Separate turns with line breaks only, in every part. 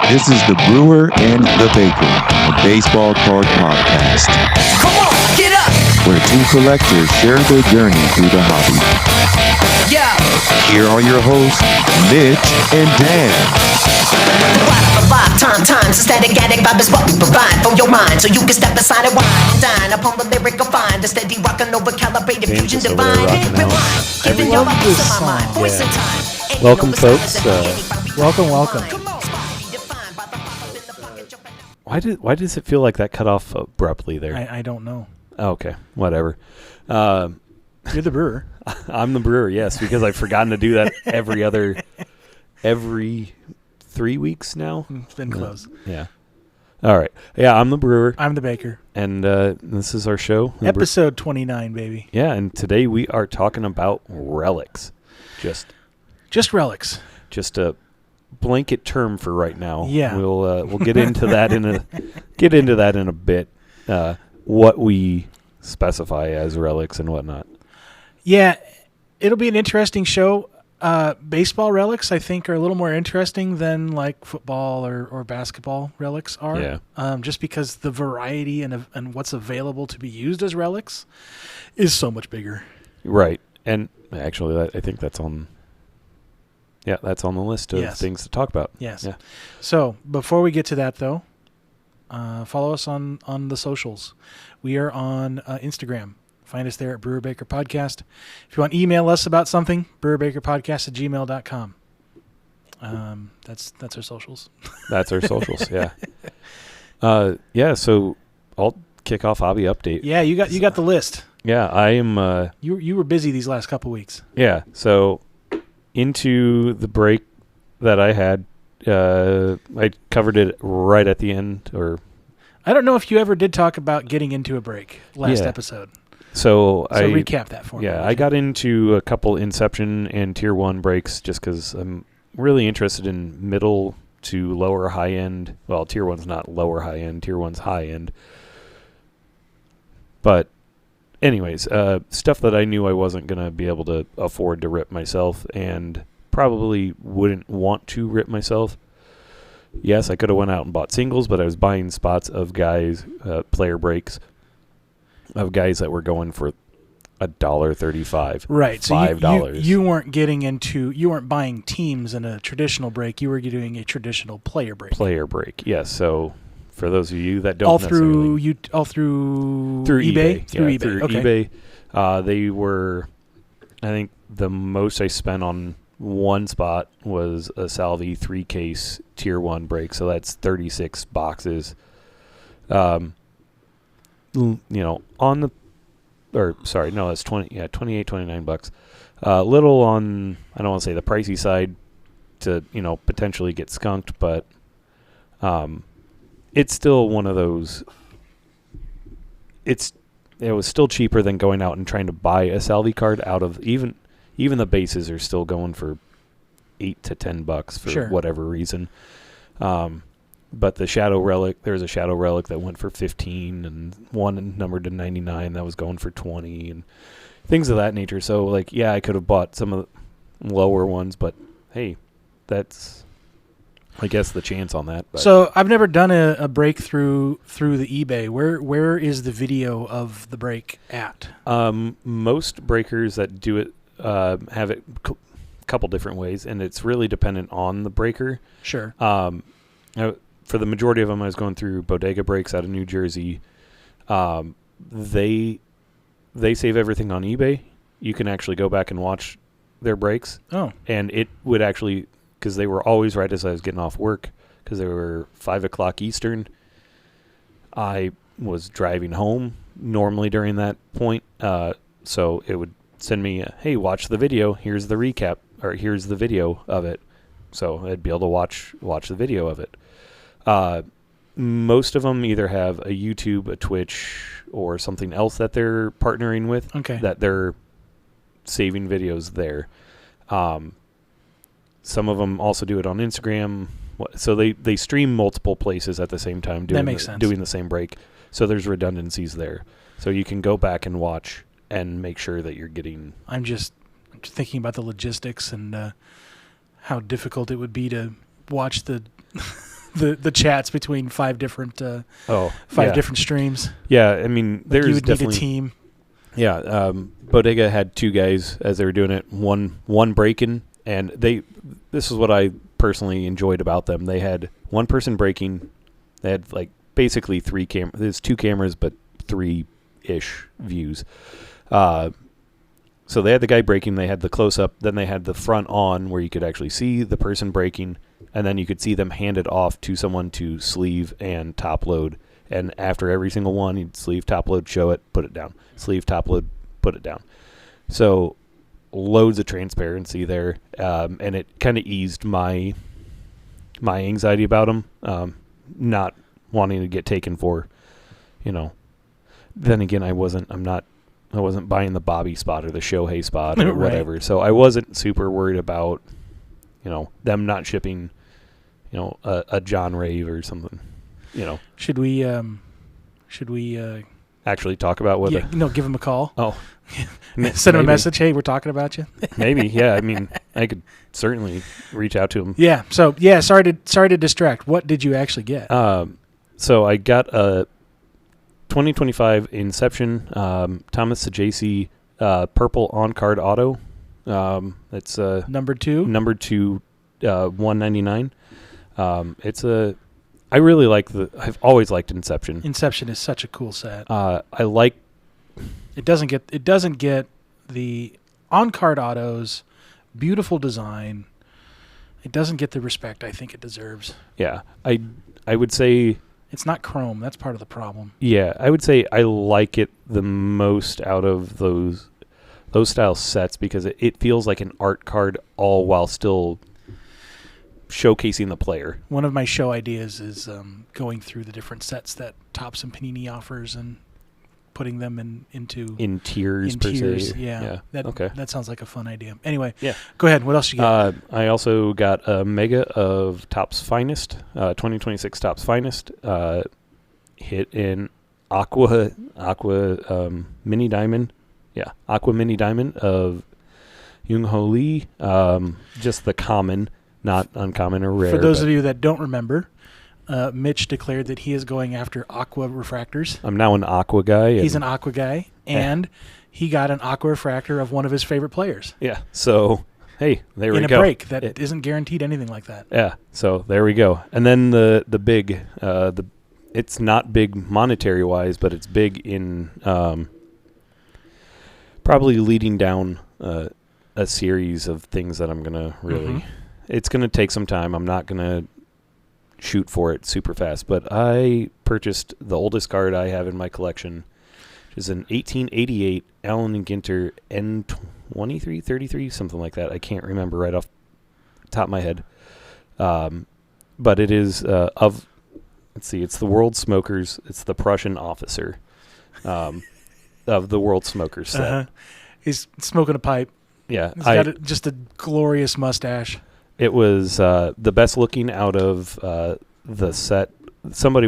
This is the Brewer and the Baker, a baseball card podcast.
Come on, get up!
Where two collectors share their journey through the hobby.
Yeah.
Here are your hosts, Mitch and Dan.
Times, static addict vibe is what we provide for your mind, so you can step aside and wine and dine upon the lyrical find, the steady rockin' over calibrated fusion divine. Giving your life to my mind, voice and time.
Welcome, folks.
Welcome.
Why does it feel like that cut off abruptly there?
I don't know.
Oh, okay, whatever.
You're the brewer.
I'm the brewer, yes, because I've forgotten to do that every 3 weeks now.
It's been close.
Yeah. All right. Yeah, I'm the brewer.
I'm the baker.
And this is our show.
Episode 29, baby.
Yeah, and today we are talking about relics.
Just relics.
Just a blanket term for right now.
Yeah.
We'll get into that in a bit. What we specify as relics and whatnot.
Yeah, it'll be an interesting show. Baseball relics, I think, are a little more interesting than like football or basketball relics are.
Yeah.
Just because the variety and what's available to be used as relics is so much bigger.
Right. And actually, I think that's on. Yeah, that's on the list of things to talk about.
Yes.
Yeah.
So before we get to that, though, follow us on the socials. We are on Instagram. Find us there at Brewer Baker Podcast. If you want to email us about something, brewerbakerpodcast@gmail.com. That's our socials.
That's our socials, yeah. So I'll kick off hobby update.
Yeah, you got the list.
Yeah, I am.
You were busy these last couple weeks.
Yeah, so into the break that I had, I covered it right at the end. Or
I don't know if you ever did talk about getting into a break last episode.
So
recap that for me.
Yeah, I got into a couple Inception and Tier 1 breaks just because I'm really interested in middle to lower high end. Well, Tier 1's not lower high end. Tier 1's high end. But anyways, stuff that I knew I wasn't going to be able to afford to rip myself and probably wouldn't want to rip myself. Yes, I could have went out and bought singles, but I was buying spots of guys, player breaks, of guys that were going for $1.35,
right? So
$5.
You weren't buying teams in a traditional break. You were doing a traditional player break.
Player break, yes. So for those of you that don't
all through eBay. Through
eBay. They were. I think the most I spent on one spot was a Salvi 3-case Tier 1 break. So that's 36 boxes. On the, or sorry, no, that's 28, 29 bucks. Little on, I don't want to say the pricey side to, potentially get skunked, but it's still one of those, it was still cheaper than going out and trying to buy a Salvi card out of, even the bases are still going for $8 to $10 for whatever reason. But the Shadow Relic, there was a Shadow Relic that went for $15, and one numbered to 99 that was going for $20, and things of that nature. So, I could have bought some of the lower ones, but hey, that's, I guess, the chance on that. But.
So I've never done a break through the eBay. Where is the video of the break at?
Most breakers that do it have it a couple different ways, and it's really dependent on the breaker.
Sure.
For the majority of them, I was going through Bodega Breaks out of New Jersey. They save everything on eBay. You can actually go back and watch their breaks.
Oh.
And it would actually, because they were always right as I was getting off work, because they were 5 o'clock Eastern. I was driving home normally during that point. So it would send me, hey, watch the video. Here's the recap, or here's the video of it. So I'd be able to watch the video of it. Most of them either have a YouTube, a Twitch, or something else that they're partnering with.
Okay.
That they're saving videos there. Some of them also do it on Instagram. So they stream multiple places at the same time doing the same break. So there's redundancies there. So you can go back and watch and make sure that you're getting.
I'm just thinking about the logistics and how difficult it would be to watch the the chats between five different different streams.
Yeah, I mean, there's
you would
definitely
need a team.
Yeah, Bodega had two guys as they were doing it. One breaking, and this is what I personally enjoyed about them. They had one person breaking. They had like basically three cameras. There's two cameras, but 3-ish views. So they had the guy breaking. They had the close up. Then they had the front on where you could actually see the person breaking, and then you could see them hand it off to someone to sleeve and top load. And after every single one, you'd sleeve, top load, show it, put it down. Sleeve, top load, put it down. So loads of transparency there, and it kind of eased my anxiety about them, not wanting to get taken for, Then again, I wasn't buying the Bobby spot or the Shohei spot or
Right.
whatever, so I wasn't super worried about, them not shipping, a John Rave or something.
Should we
Actually talk about what?
give him a call.
Oh,
Send him a message. Hey, we're talking about you.
Maybe, yeah. I mean, I could certainly reach out to him.
Yeah. So yeah, sorry to distract. What did you actually get?
So I got a 2025 Inception Thomas Sajaci purple on card auto. It's
number two,
199. I really like I've always liked Inception.
Inception is such a cool set.
I like.
It doesn't get the on card autos, beautiful design. It doesn't get the respect I think it deserves.
Yeah, I would say
it's not chrome. That's part of the problem.
Yeah, I would say I like it the most out of those style sets because it feels like an art card all while still showcasing the player.
One of my show ideas is going through the different sets that Topps and Panini offers and putting them in
tiers per se.
Yeah. That sounds like a fun idea. Anyway,
yeah.
Go ahead. What else you got?
I also got a mega of Topps Finest, 2026 Topps Finest, hit in Aqua Mini Diamond. Yeah, Aqua Mini Diamond of Young Ho Lee. Just the common, not uncommon or rare.
For those of you that don't remember, Mitch declared that he is going after aqua refractors.
I'm now an aqua guy.
He's an aqua guy, and he got an aqua refractor of one of his favorite players.
Yeah, so, hey, there we go.
In a break that isn't guaranteed anything like that.
Yeah, so there we go. And then the big, it's not big monetary-wise, but it's big in probably leading down a series of things that I'm going to really... Mm-hmm. It's going to take some time. I'm not going to shoot for it super fast, but I purchased the oldest card I have in my collection, which is an 1888 Allen and Ginter N2333, something like that. I can't remember right off the top of my head. But it is it's the World Smokers. It's the Prussian officer of the World Smokers set.
Uh-huh. He's smoking a pipe.
Yeah.
He's got just a glorious mustache.
It was the best looking out of the set. Somebody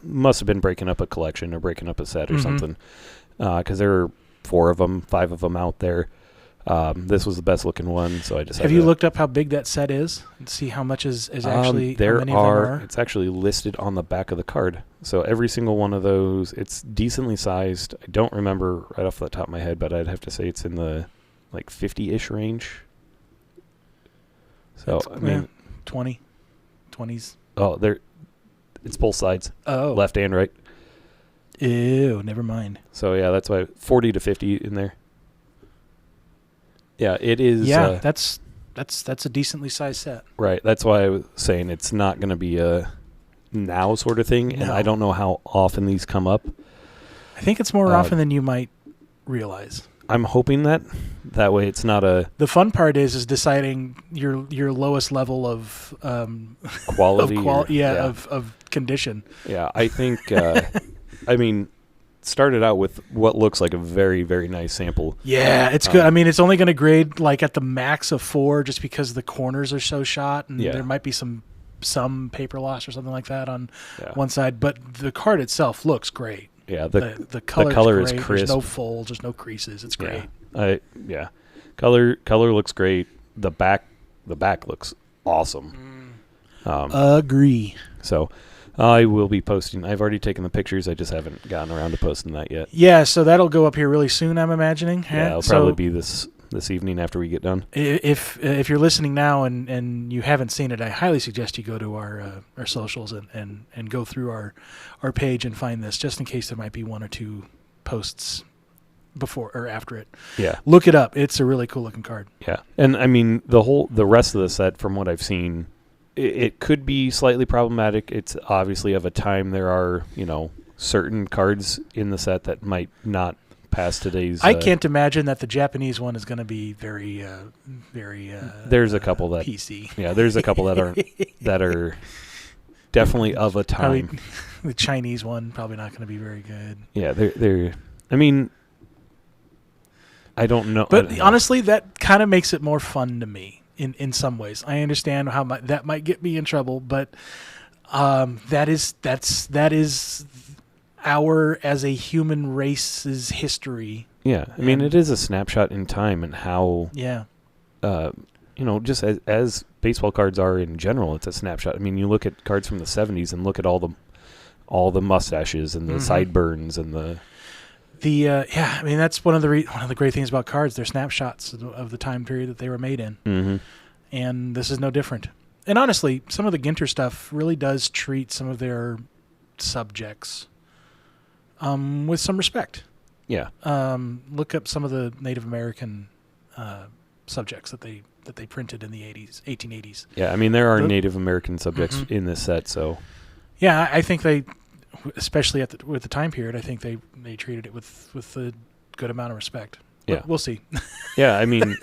must have been breaking up a collection or breaking up a set or something, because there were 5 of them out there. This was the best looking one, so I decided.
Have you looked up how big that set is and see how much is actually?
There
how many of them are?
It's actually listed on the back of the card. So every single one of those, it's decently sized. I don't remember right off the top of my head, but I'd have to say it's in the 50-ish range. So I mean,
20s.
Oh, it's both sides.
Oh,
left and right.
Ew, never mind.
So yeah, that's why 40 to 50 in there. Yeah, it is.
Yeah, that's a decently sized set.
Right. That's why I was saying it's not going to be a now sort of thing, and I don't know how often these come up.
I think it's more often than you might realize.
I'm hoping that way it's not a...
The fun part is deciding your lowest level of
quality.
Of condition.
Yeah, I think, I mean, started out with what looks like a very, very nice sample.
Yeah, it's good. I mean, it's only going to grade at the max of 4 just because the corners are so shot, and there might be some paper loss or something like that on one side, but the card itself looks great.
Yeah,
the color
is
great.
crisp.
There's no folds. There's no creases. It's great.
Yeah. Color looks great. The back looks awesome.
Agree.
So I will be posting. I've already taken the pictures. I just haven't gotten around to posting that yet.
Yeah, so that'll go up here really soon, I'm imagining.
Yeah, it'll probably be this evening after we get done.
If you're listening now and you haven't seen it, I highly suggest you go to our socials and go through our page and find this, just in case there might be one or two posts before or after it.
Yeah.
Look it up. It's a really cool looking card.
Yeah. And I mean the rest of the set, from what I've seen, it could be slightly problematic. It's obviously of a time. There are, certain cards in the set that might not pass today's.
I can't imagine that the Japanese one is going to be very
there's a couple that
PC.
Yeah, there's a couple that are definitely of a time.
Probably, the Chinese one probably not going to be very good.
Yeah, they're. I mean, I don't know.
But honestly, that kind of makes it more fun to me in some ways. I understand how that might get me in trouble, but that is our, as a human race's history.
Yeah, I mean, it is a snapshot in time and how.
Yeah.
Just as baseball cards are in general, it's a snapshot. I mean, you look at cards from the 70s and look at all the mustaches and the sideburns and the.
I mean, that's one of the great things about cards. They're snapshots of the time period that they were made in.
Mm-hmm.
And this is no different. And honestly, some of the Ginter stuff really does treat some of their subjects with some respect.
Yeah.
Look up some of the Native American subjects that they printed in the 1880s.
Yeah, I mean, there are Native American subjects in this set, so.
Yeah, I think they, especially with the time period, I think they treated it with a good amount of respect. But
yeah,
we'll see.
Yeah, I mean,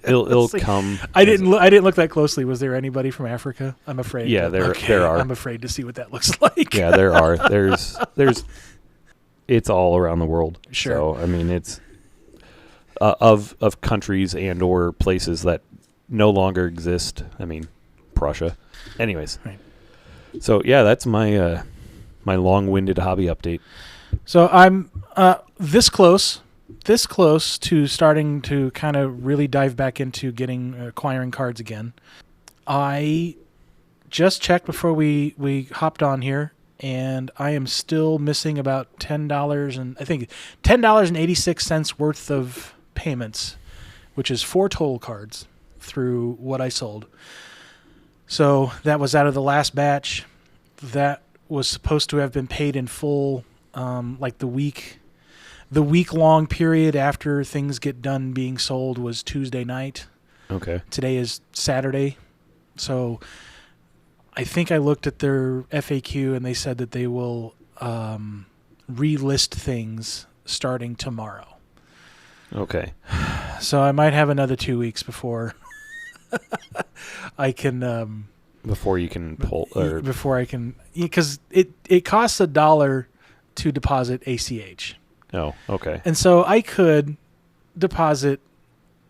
it'll come.
I didn't look that closely. Was there anybody from Africa? I'm afraid.
Yeah, there are.
I'm afraid to see what that looks like.
Yeah, there are. There's. It's all around the world.
Sure.
So I mean, it's of countries and or places that no longer exist. I mean, Prussia. Anyways.
Right.
So yeah, that's my my long-winded hobby update.
So I'm this close to starting to kind of really dive back into acquiring cards again. I just checked before we hopped on here, and I am still missing about $10 and I think $10.86 worth of payments, which is 4 total cards through what I sold. So that was out of the last batch. That was supposed to have been paid in full, like the week-long period after things get done being sold was Tuesday night.
Okay.
Today is Saturday. So I think I looked at their FAQ and they said that they will relist things starting tomorrow.
Okay.
So I might have another 2 weeks before I can...
before you can pull...
Before I can... Because it costs $1 to deposit ACH.
Oh, okay.
And so I could deposit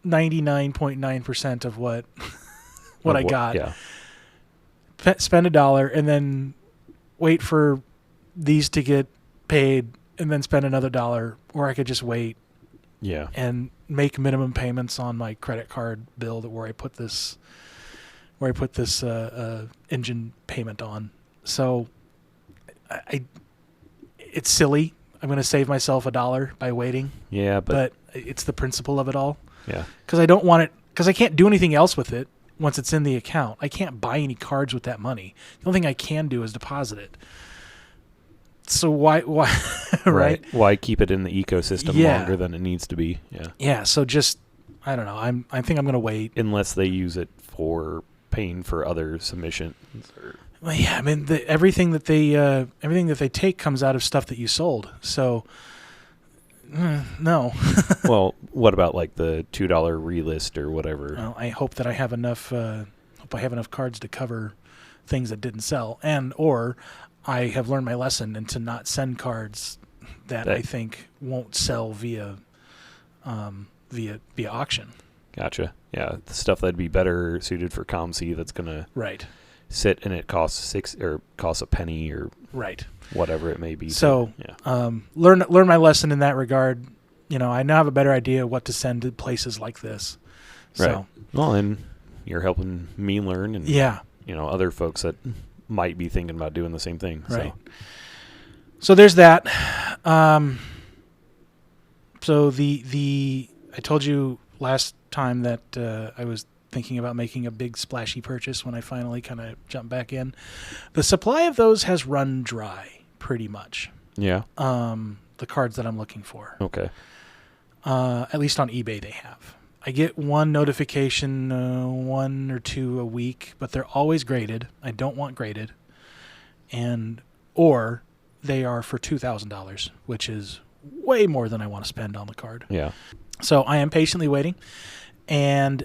99.9% of what I got.
Yeah.
Spend $1 and then wait for these to get paid and then spend another $1, or I could just wait.
Yeah.
And make minimum payments on my credit card bill where I put this engine payment on. So it's silly. I'm going to save myself $1 by waiting.
Yeah, but
it's the principle of it all.
Yeah.
Because I don't want it, because I can't do anything else with it once it's in the account. I can't buy any cards with that money. The only thing I can do is deposit it. So why right?
Why keep it in the ecosystem longer than it needs to be? Yeah.
Yeah, so just I don't know. I think I'm going to wait
unless they use it for paying for other submissions.
Well, yeah, I mean everything that they take comes out of stuff that you sold. So no.
Well, what about like the $2 relist or whatever?
Well, I hope that I have enough. Hope I have enough cards to cover things that didn't sell, or I have learned my lesson and to not send cards that I think won't sell via auction.
Gotcha. Yeah, the stuff that'd be better suited for ComC that's gonna
right.
sit and it costs a penny or
right,
whatever it may be.
So,
yeah.
Learn my lesson in that regard. I now have a better idea what to send to places like this. So,
right. Well, and you're helping me learn, and other folks that might be thinking about doing the same thing.
Right. So there's that. So I told you last time that I was thinking about making a big splashy purchase when I finally kind of jumped back in. The supply of those has run dry pretty much.
Yeah.
The cards that I'm looking for.
Okay.
At least on eBay they have. I get one notification, 1 or 2 a week, but they're always graded. I don't want graded. Or they are for $2,000, which is way more than I want to spend on the card.
Yeah.
So I am patiently waiting, and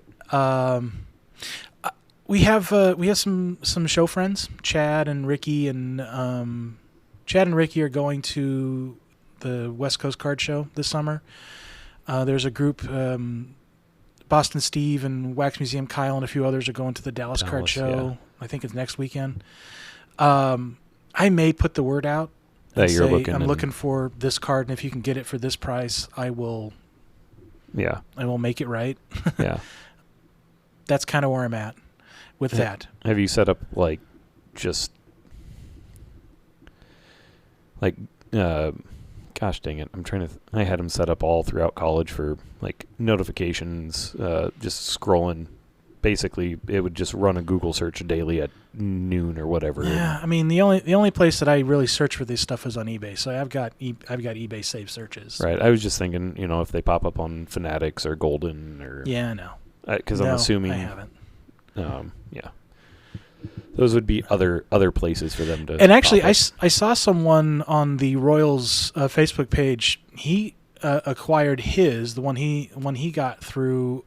we have some show friends, Chad and Ricky, and Chad and Ricky are going to the West Coast Card Show this summer. There's a group, Boston Steve and Wax Museum Kyle and a few others are going to the Dallas Card Show. Yeah. I think it's next weekend. I may put the word out
that you're
say, I'm looking for this card, and if you can get it for this price, I will.
Yeah,
I will make it right.
Yeah,
that's kind of where I'm at with that.
Have you set up gosh dang it, I had them set up all throughout college for notifications, just scrolling. Basically, it would just run a Google search daily at noon or whatever.
Yeah, I mean the only place that I really search for this stuff is on eBay. So I've got eBay saved searches.
Right. I was just thinking, if they pop up on Fanatics or Golden or
no,
because I'm assuming
I haven't.
Yeah, those would be other places for them to.
And actually, I saw someone on the Royals Facebook page. He acquired the one he got through.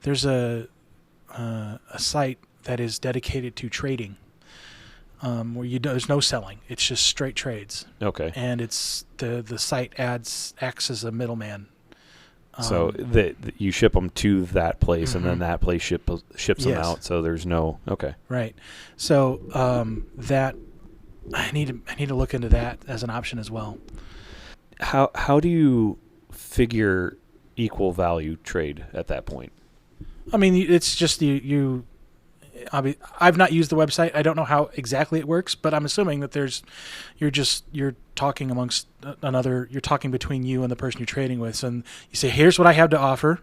There's a site that is dedicated to trading, where there's no selling. It's just straight trades.
Okay.
And it's the site acts as a middleman.
So you ship them to that place, and then that place ships them out. So there's no
Right. So that I need to look into that as an option as well.
How do you figure equal value trade at that point?
I mean, it's just you. I've not used the website. I don't know how exactly it works, but I'm assuming that you're talking amongst you're talking between you and the person you're trading with, and you say, "Here's what I have to offer.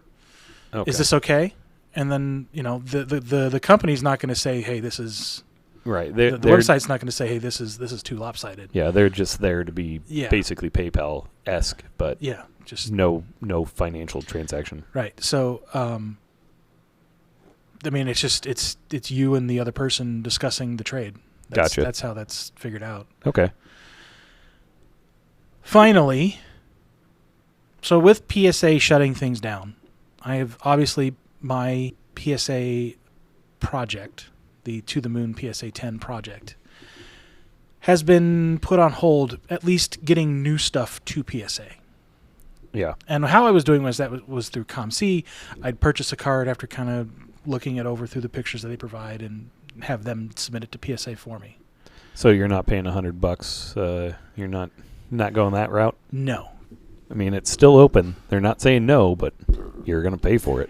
Okay. Is this okay?" And then the company's not going to say, "Hey, this is."
Right.
The website's not going to say, "Hey, this is too lopsided."
Yeah, they're just there to be basically PayPal-esque, but
just
no financial transaction.
Right. So, I mean, it's you and the other person discussing the trade.
Gotcha.
That's how that's figured out.
Okay.
Finally, so with PSA shutting things down, I have obviously my PSA project, the To the Moon PSA 10 project, has been put on hold, at least getting new stuff to PSA.
Yeah.
And how I was doing was through ComC. I'd purchase a card after kind of looking it over through the pictures that they provide and have them submit it to PSA for me.
So you're not paying $100. You're not going that route?
No.
I mean, it's still open. They're not saying no, but you're going to pay for it.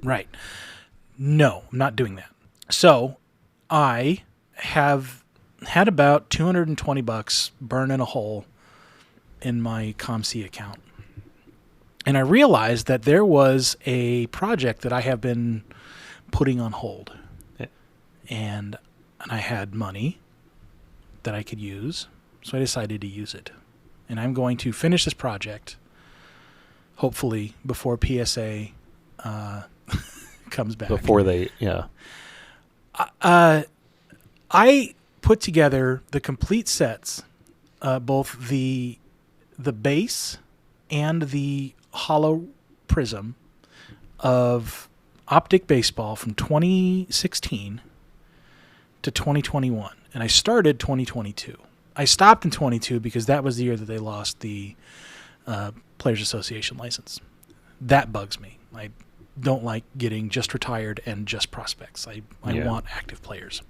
Right. No, I'm not doing that. So I have had about $220 burn in a hole in my ComC account. And I realized that there was a project that I have been putting on hold.
Yeah.
And I had money that I could use, so I decided to use it. And I'm going to finish this project, hopefully, before PSA comes back.
Before they,
I put together the complete sets, both the base and the hollow prism of Optic Baseball from 2016 to 2021. And I started 2022. I stopped in 22 because that was the year that they lost the Players Association license. That bugs me. don't like getting just retired and just prospects. I
Yeah.
want active players.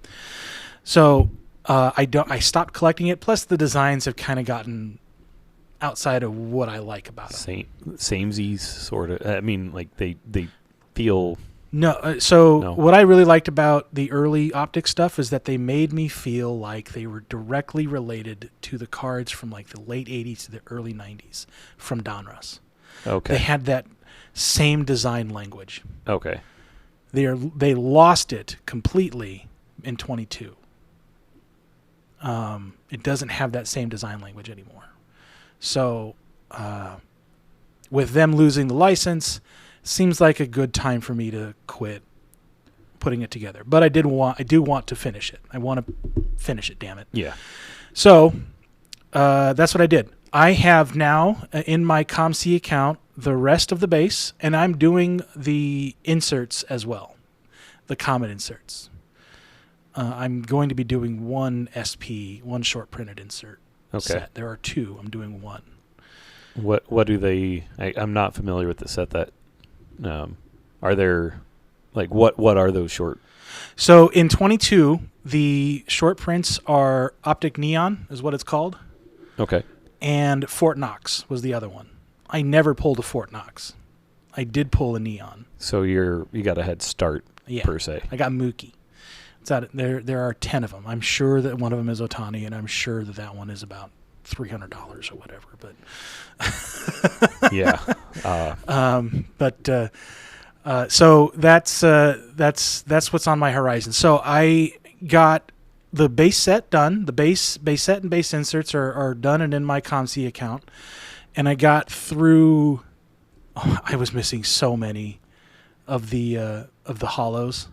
So I stopped collecting it. Plus, the designs have kind of gotten outside of what I like about them.
Samesies, sort of. I mean, like they feel.
No.
No.
What I really liked about the early Optic stuff is that they made me feel like they were directly related to the cards from like the late 80s to the early 90s from Donruss.
Okay.
They had that same design language.
Okay.
They lost it completely in 22. It doesn't have that same design language anymore. So with them losing the license, seems like a good time for me to quit putting it together. But I do want to finish it. I want to finish it, damn it.
Yeah.
So that's what I did. I have now in my ComC account the rest of the base, and I'm doing the inserts as well, the common inserts. I'm going to be doing one SP, one short printed insert set. There are two. I'm doing one.
What do they? I'm not familiar with the set. That are there, like what are those short?
So in 22, the short prints are Optic Neon, is what it's called.
Okay.
And Fort Knox was the other one. I never pulled a Fort Knox. I did pull a Neon.
So you got a head start, per se.
I got Mookie. It's out, there are 10 of them. I'm sure that one of them is Otani, and I'm sure that one is about $300 or whatever. But
yeah.
So that's what's on my horizon. So I got the base set done. The base set and base inserts are done and in my ComC account. And I got through. I was missing so many of the hollows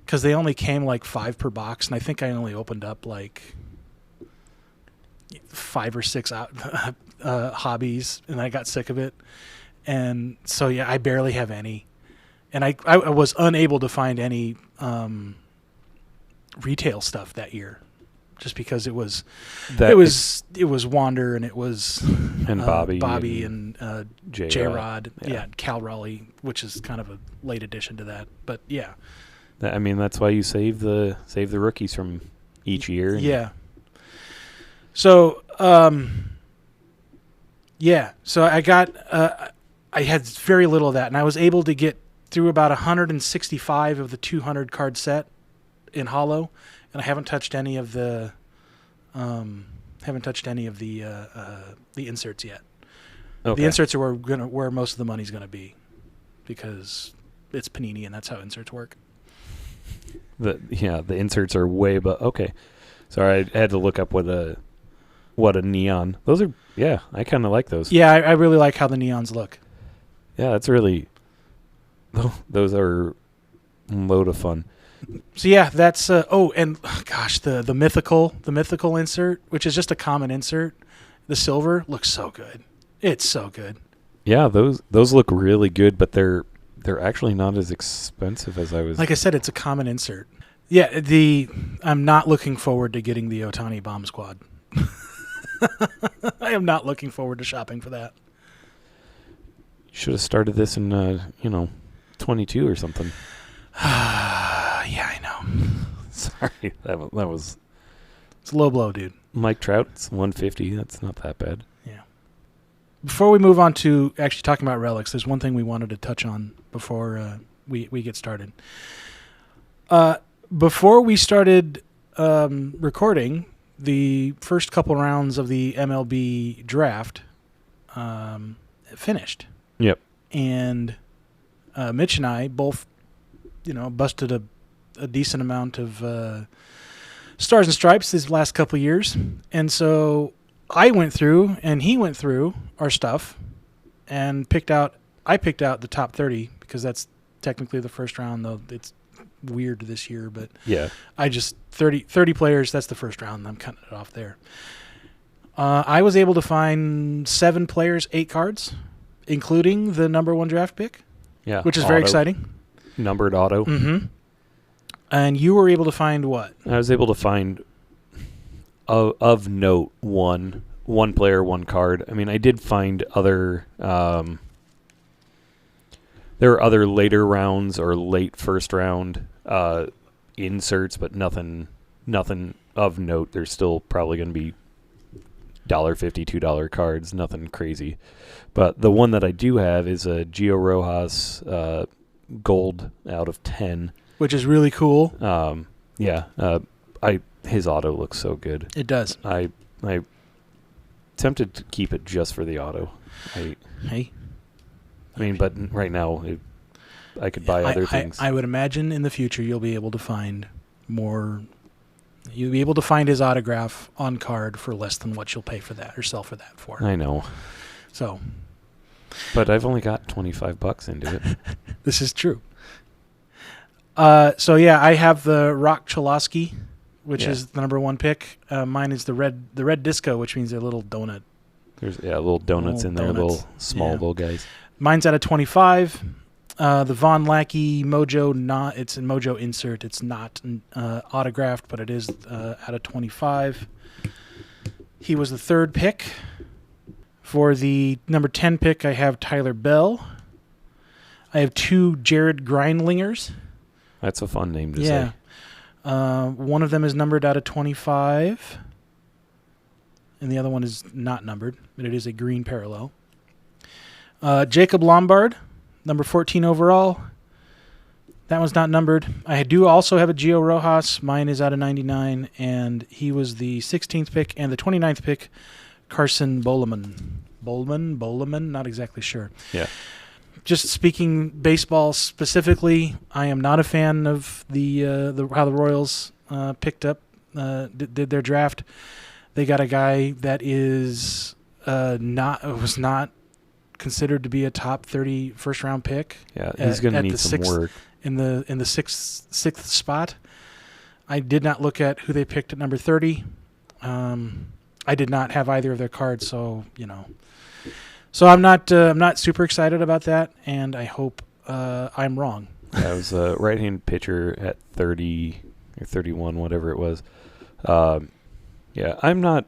because they only came like 5 per box, and I think I only opened up like 5 or 6 hobbies, and I got sick of it. And so yeah, I barely have any, and I was unable to find any retail stuff that year, just because it was Wander and it was Bobby and J-Rod, Cal Raleigh, which is kind of a late addition to that, but yeah.
I mean, that's why you save the rookies from each year.
Yeah. So so I got I had very little of that, and I was able to get through about 165 of the 200 card set in Holo, and I haven't touched any of the inserts yet. Okay. The inserts are where most of the money's going to be, because it's Panini and that's how inserts work.
The inserts are way, but okay. Sorry, I had to look up what a neon. Those are, I kind of like those.
Yeah, I really like how the neons look.
Yeah, that's really. Those are a load of fun.
So yeah, that's the mythical insert, which is just a common insert. The silver looks so good. It's so good.
Yeah, those look really good, but they're actually not as expensive as I was.
Like I said, it's a common insert. Yeah, I'm not looking forward to getting the Otani Bomb Squad. I am not looking forward to shopping for that.
You should have started this in 22 or something.
Yeah, I know.
Sorry, that was.
It's a low blow, dude.
Mike Trout's 150. That's not that bad.
Yeah. Before we move on to actually talking about relics, there's one thing we wanted to touch on before we get started. Before we started recording, the first couple rounds of the MLB draft finished.
Yep.
And Mitch and I both, busted a decent amount of stars and stripes these last couple of years. And so I went through and he went through our stuff and I picked out the top 30 because that's technically the first round, though it's weird this year, but
yeah,
I just 30 players. That's the first round. I'm cutting it off there. I was able to find 7 players, 8 cards, including the number 1 draft pick.
Yeah,
which is very exciting.
Numbered auto.
Mm-hmm. And you were able to find what?
I was able to find of note one player, 1 card. I mean, I did find other. There There are other later rounds or late first round inserts, but nothing of note. There's still probably going to be $1.50, $2 cards, nothing crazy. But the one that I do have is a Gio Rojas gold out of 10.
Which is really cool.
His auto looks so good.
It does.
I tempted to keep it just for the auto. But right now I could buy other things.
I would imagine in the future you'll be able to find more. You'll be able to find his autograph on card for less than what you'll pay for that or sell for that for.
I know.
So.
But I've only got $25 into it.
This is true. I have the Rock Cholosky, which is the number 1 pick. Mine is the red disco, which means they're little donut.
There's little donuts in there, little small little guys.
Mine's out of 25. The Von Lackey Mojo, it's a Mojo insert. It's not autographed, but it is out of 25. He was the 3rd pick. For the number 10 pick, I have Tyler Bell. I have 2 Jared Grindlingers.
That's a fun name to say.
One of them is numbered out of 25, and the other one is not numbered, but it is a green parallel. Jacob Lombard, number 14 overall. That one's not numbered. I do also have a Gio Rojas. Mine is out of 99, and he was the 16th pick, and the 29th pick, Carson Boleman, not exactly sure.
Yeah.
Just speaking baseball specifically, I am not a fan of the how the Royals picked up did their draft. They got a guy that was not considered to be a top 30 first round pick.
Yeah, he's going to need some work
in the sixth spot. I did not look at who they picked at number 30. I did not have either of their cards, so So I'm not super excited about that, and I hope I'm wrong.
Yeah, it was a right-hand pitcher at 30 or 31, whatever it was. I'm not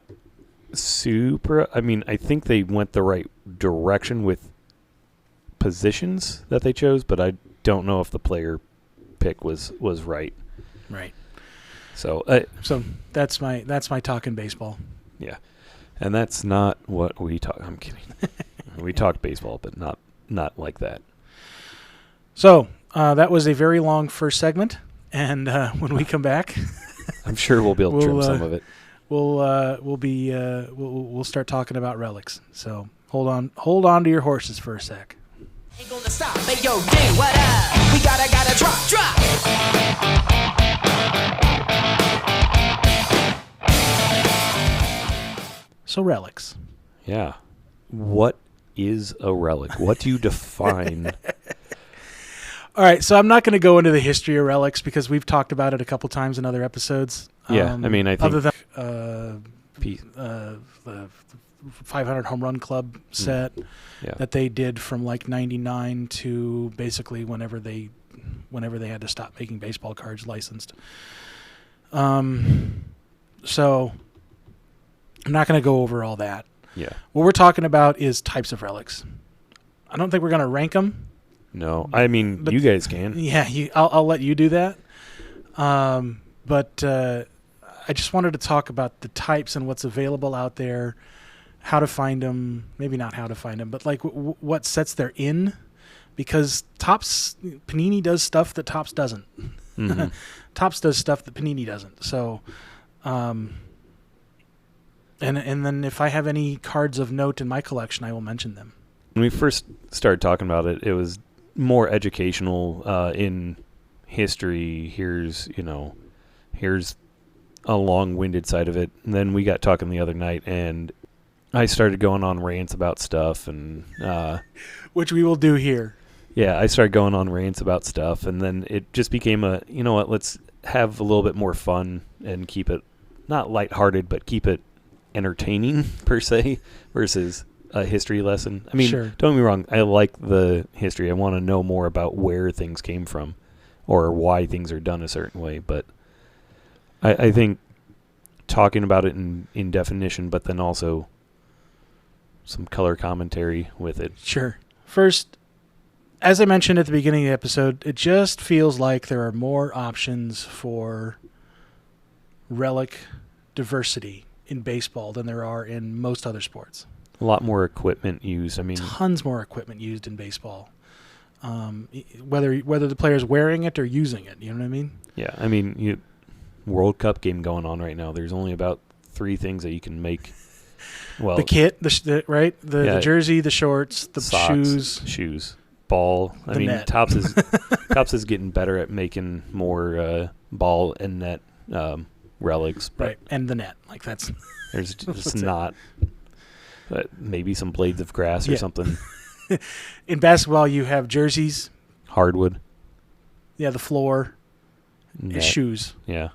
super. I mean, I think they went the right direction with positions that they chose, but I don't know if the player pick was right.
Right.
So
that's my talk in baseball.
Yeah, and that's not what we talk. I'm kidding. We talk baseball, but not like that. So
that was a very long first segment, and when we come back,
I'm sure we'll be able to trim some of it.
We'll start talking about relics. So hold on to your horses for a sec.
Ain't gonna stop. Hey yo, D, what up? We gotta drop.
So relics.
Yeah. What is a relic? What do you define?
All right, so I'm not going to go into the history of relics because we've talked about it a couple times in other episodes.
Yeah, I mean, I think
other than the 500 home run club set that they did from like 99 to basically whenever they had to stop making baseball cards licensed. So I'm not going to go over all that.
Yeah.
What we're talking about is types of relics. I don't think we're going to rank them.
No, I mean, but you guys can.
Yeah, I'll let you do that. But I just wanted to talk about the types and what's available out there, how to find them, maybe not how to find them, but like what sets they're in, because Panini does stuff that Topps doesn't. Mm-hmm. Topps does stuff that Panini doesn't. So, and then if I have any cards of note in my collection, I will mention them.
When we first started talking about it, it was more educational in history. Here's a long-winded side of it. And then we got talking the other night, and I started going on rants about stuff, and
which we will do here.
Yeah, I started going on rants about stuff, and then it just became let's have a little bit more fun and keep it not lighthearted, but keep it entertaining per se versus a history lesson. I mean,
sure.
Don't get me wrong. I like the history. I want to know more about where things came from or why things are done a certain way. But I think talking about it in definition, but then also some color commentary with it.
Sure. First, as I mentioned at the beginning of the episode, it just feels like there are more options for relic diversity in baseball than there are in most other sports.
A lot more equipment used. I mean,
tons more equipment used in baseball. Whether the player's wearing it or using it, you know what I mean?
Yeah, I mean, World Cup game going on right now. There's only about 3 things that you can make. Well,
the kit, the jersey, the shorts, the
socks, shoes, ball. I mean,
net.
Topps is getting better at making more ball and net relics.
Right, and the net. Like that's
there's just not. Maybe some blades of grass or something.
In basketball, you have jerseys,
hardwood.
Yeah, the floor, shoes.
Yeah.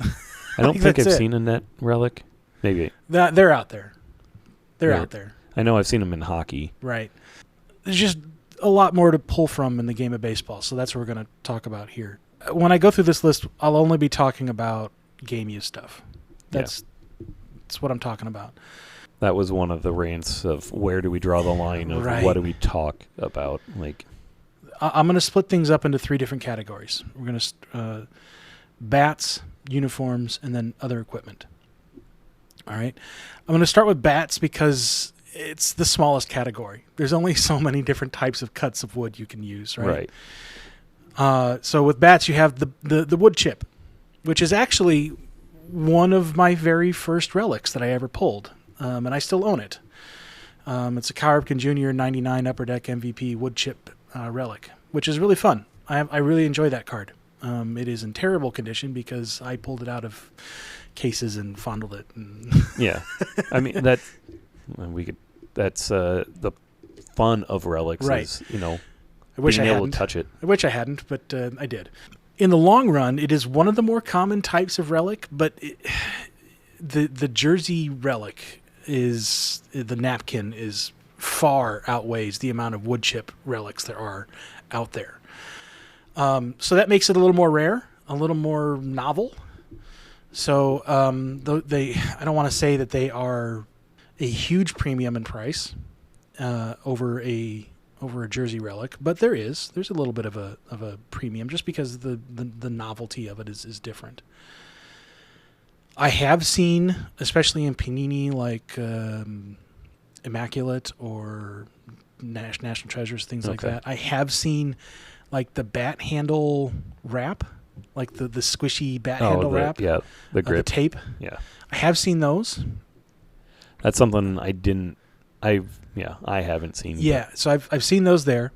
I don't think I've seen a net relic. Maybe
they're out there. They're out there.
I know I've seen them in hockey.
Right. There's just a lot more to pull from in the game of baseball, so that's what we're going to talk about here. When I go through this list, I'll only be talking about game use stuff. That's what I'm talking about.
That was one of the rants of where do we draw the line of what do we talk about. Like,
I'm going to split things up into 3 different categories. We're going to bats, uniforms, and then other equipment. All right. I'm going to start with bats because it's the smallest category. There's only so many different types of cuts of wood you can use, right? So with bats, you have the wood chip, which is actually one of my very first relics that I ever pulled, and I still own it. It's a Cal Ripken Jr. 99 Upper Deck MVP wood chip relic, which is really fun. I really enjoy that card. It is in terrible condition because I pulled it out of cases and fondled it.
Yeah, I mean that's the fun of relics,
right?
Is,
I wish
being
I
able
hadn't.
to touch it.
I wish I hadn't, but I did. In the long run, it is one of the more common types of relic, but the jersey relic is the napkin is far outweighs the amount of wood chip relics there are out there. So that makes it a little more rare, a little more novel. So I don't want to say that they are a huge premium in price over a jersey relic, but there's a little bit of a premium just because the novelty of it is different. I have seen, especially in Panini, like Immaculate or National Treasures, things like that. I have seen like the bat handle wrap, like the squishy bat handle wrap.
Yeah, the grip.
The tape.
Yeah.
I have seen those.
That's something I haven't seen.
Yeah, so I've seen those there.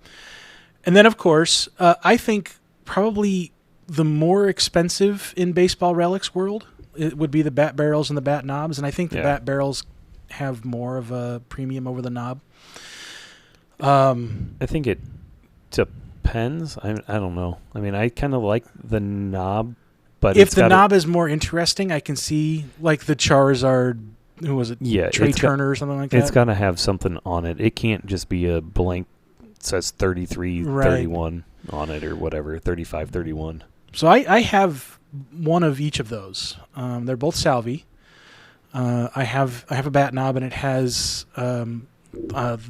And then, of course, I think probably the more expensive in baseball relics world, it would be the bat barrels and the bat knobs. And I think the bat barrels have more of a premium over the knob.
I think it depends. I don't know. I mean, I kind of like the knob, but
if the knob is more interesting, I can see like the Charizard. Who was it?
Yeah,
Trey Turner or something like that.
It's got to have something on it. It can't just be a blank. Says 33, 31 on it or whatever, 35, 31.
So I have one of each of those. They're both Salvi. I have a bat knob, and it has the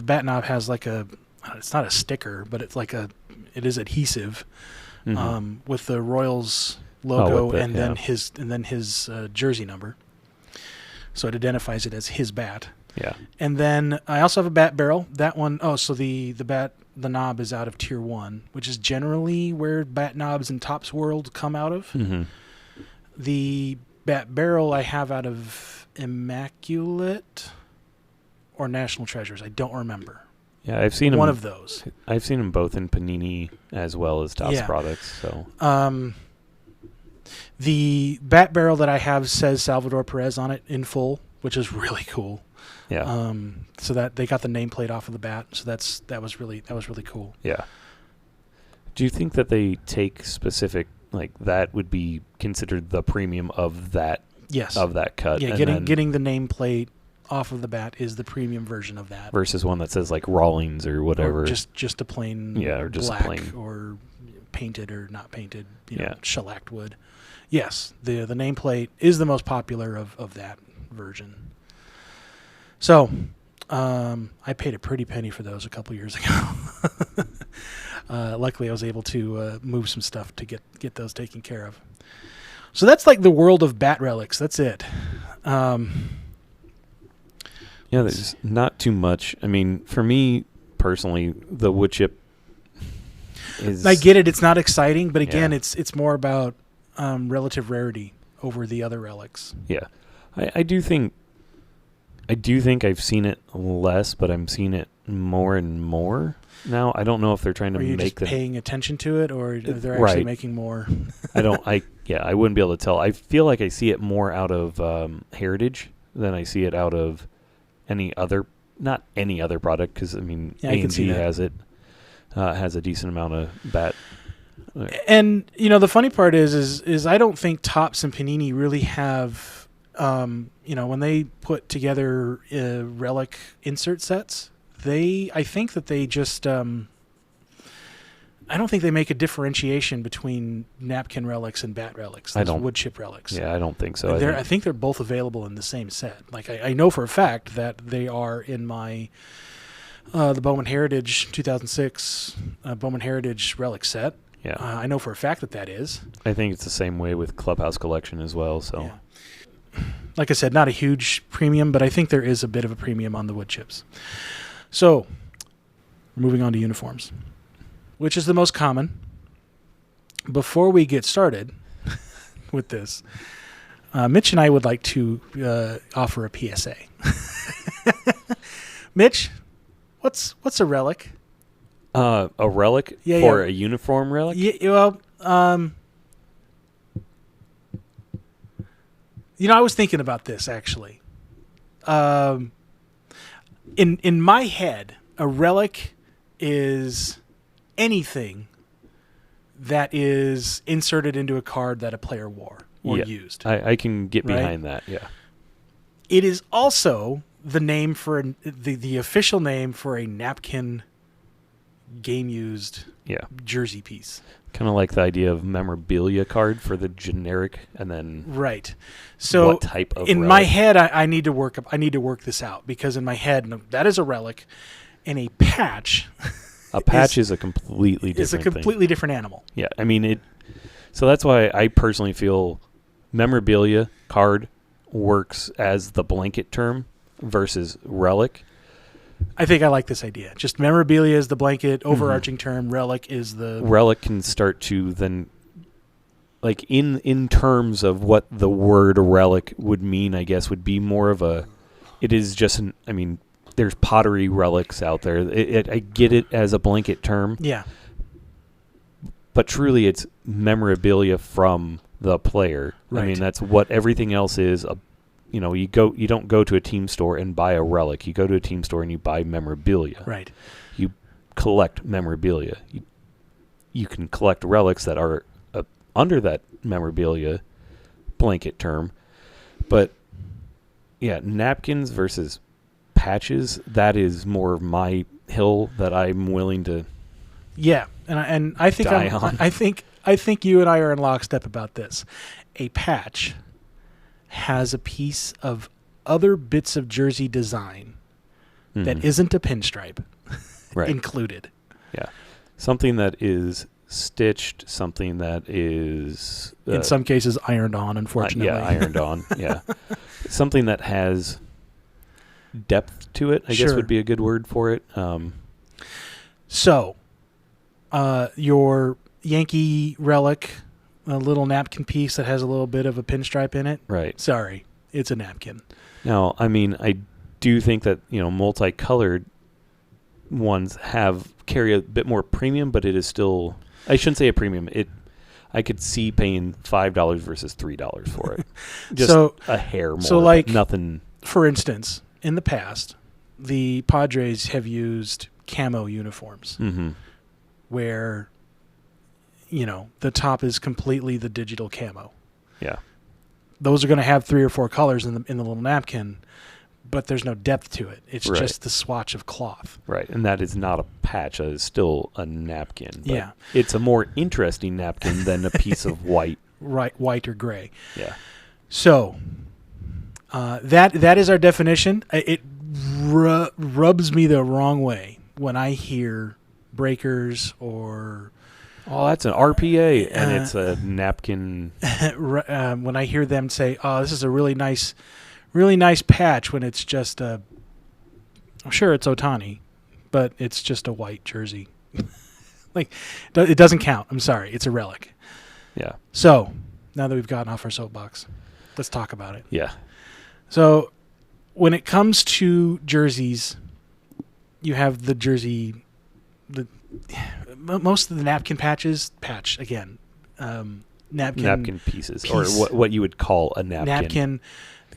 bat knob has like it's not a sticker, but it is adhesive with the Royals logo and then his jersey number. So it identifies it as his bat.
Yeah.
And then I also have a bat barrel. That one, so the knob is out of Tier 1, which is generally where bat knobs in Topps World come out of.
Mm-hmm.
The bat barrel I have out of Immaculate or National Treasures. I don't remember.
Yeah, I've seen
one of those.
I've seen them both in Panini as well as Topps products. So.
The bat barrel that I have says Salvador Perez on it in full, which is really cool.
Yeah.
So that they got the nameplate off of the bat, so that was really cool.
Yeah. Do you think that they take specific that would be considered the premium of that?
Yes.
Of that cut.
Yeah, getting the nameplate off of the bat is the premium version of that.
Versus one that says like Rawlings or whatever.
Or just a plain
or just
black
plain
or painted or not painted,
yeah.
Shellacked wood. Yes, the nameplate is the most popular of that version. So, I paid a pretty penny for those a couple years ago. Luckily, I was able to move some stuff to get those taken care of. So that's like the world of bat relics. That's it.
Yeah, there's not too much. I mean, for me personally, the wood chip is...
I get it. It's not exciting, but again, it's more about relative rarity over the other relics.
Yeah. I do think I've seen it less, but I'm seeing it more and more now. I don't know if they're trying to
make
just
paying attention to it, or they're actually making more.
I wouldn't be able to tell. I feel like I see it more out of Heritage than I see it out of not any other product, because I mean, A&G has it, has a decent amount of bat.
And the funny part is I don't think Topps and Panini really have, when they put together relic insert sets, I think that they just, I don't think they make a differentiation between napkin relics and bat relics. Wood chip relics.
Yeah, I don't think so.
I think they're both available in the same set. Like I know for a fact that they are in my the Bowman Heritage 2006 Bowman Heritage relic set.
Yeah,
I know for a fact that is.
I think it's the same way with Clubhouse Collection as well. So,
like I said, not a huge premium, but I think there is a bit of a premium on the wood chips. So, moving on to uniforms, which is the most common. Before we get started with this, Mitch and I would like to offer a PSA. Mitch, what's a relic?
A relic for a uniform relic?
Yeah, well, I was thinking about this actually. In my head, a relic is anything that is inserted into a card that a player wore or used.
I can get behind that. Yeah.
It is also the name for the official name for a napkin game used jersey piece.
Kind of like the idea of memorabilia card for the generic, and then
So
what type of
in
relic?
my head, I need to work this out, because in my head that is a relic, and a patch.
A patch is a completely
different animal.
Yeah, I mean So that's why I personally feel memorabilia card works as the blanket term versus relic.
I think I like this idea. Just memorabilia is the blanket, overarching term. Relic is the...
Relic can start to then... Like, in terms of what the word relic would mean, I guess, would be more of a... It is just... there's pottery relics out there. I get it as a blanket term.
Yeah.
But truly, it's memorabilia from the player.
Right.
I mean, that's what everything else is. You don't go to a team store and buy a relic. You go to a team store and you buy memorabilia.
Right.
You collect memorabilia. You can collect relics that are under that memorabilia blanket term. But yeah, napkins versus patches, that is more of my hill that I'm willing to
and I think
die on.
I think you and I are in lockstep about this. A patch has a piece of other bits of jersey design that isn't a pinstripe included.
Yeah. Something that is stitched, something that is...
in some cases, ironed on, unfortunately.
Ironed on, yeah. Something that has depth to it, I guess would be a good word for it.
So, your Yankee relic... a little napkin piece that has a little bit of a pinstripe in it.
Right.
Sorry, it's a napkin.
Now, I do think that, multicolored ones carry a bit more premium, but it is still, I shouldn't say a premium. I could see paying $5 versus $3 for it. Just a hair more.
So, like,
nothing.
For instance, in the past, the Padres have used camo uniforms where the top is completely the digital camo.
Yeah.
Those are going to have 3 or 4 colors in the little napkin, but there's no depth to it. It's just the swatch of cloth.
Right, and that is not a patch. That is still a napkin. But
yeah.
It's a more interesting napkin than a piece of white.
Right, white or gray.
Yeah.
So, that is our definition. It rubs me the wrong way when I hear breakers or
Oh, that's an RPA, and it's a napkin.
when I hear them say, "Oh, this is a really nice patch," when it's just I'm sure it's Otani, but it's just a white jersey. Like, it doesn't count. I'm sorry, it's a relic.
Yeah.
So now that we've gotten off our soapbox, let's talk about it.
Yeah.
So when it comes to jerseys, you have the jersey. Most of the napkin napkin
pieces, or what you would call a napkin.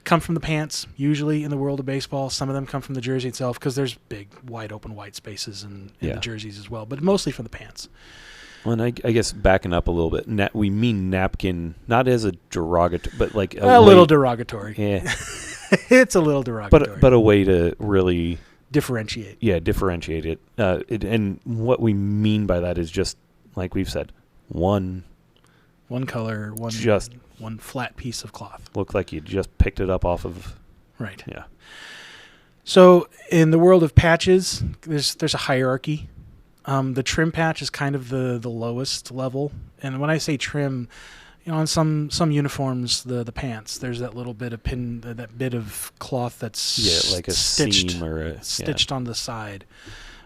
Come from the pants, usually in the world of baseball. Some of them come from the jersey itself because there's big, wide open white spaces in the jerseys as well, but mostly from the pants.
Well, and I guess backing up a little bit, we mean napkin not as a derogatory, but like
a little derogatory.
Yeah,
it's a little derogatory,
but a way to really
differentiate.
Yeah, differentiate it. And what we mean by that is just like we've said, one
color, one flat piece of cloth.
Looked like you just picked it up off of.
Right.
Yeah.
So in the world of patches, there's a hierarchy. The trim patch is kind of the lowest level, and when I say trim, on some uniforms, the pants, there's that little bit of that bit of cloth that's
like a
stitched,
seam or
stitched on the side.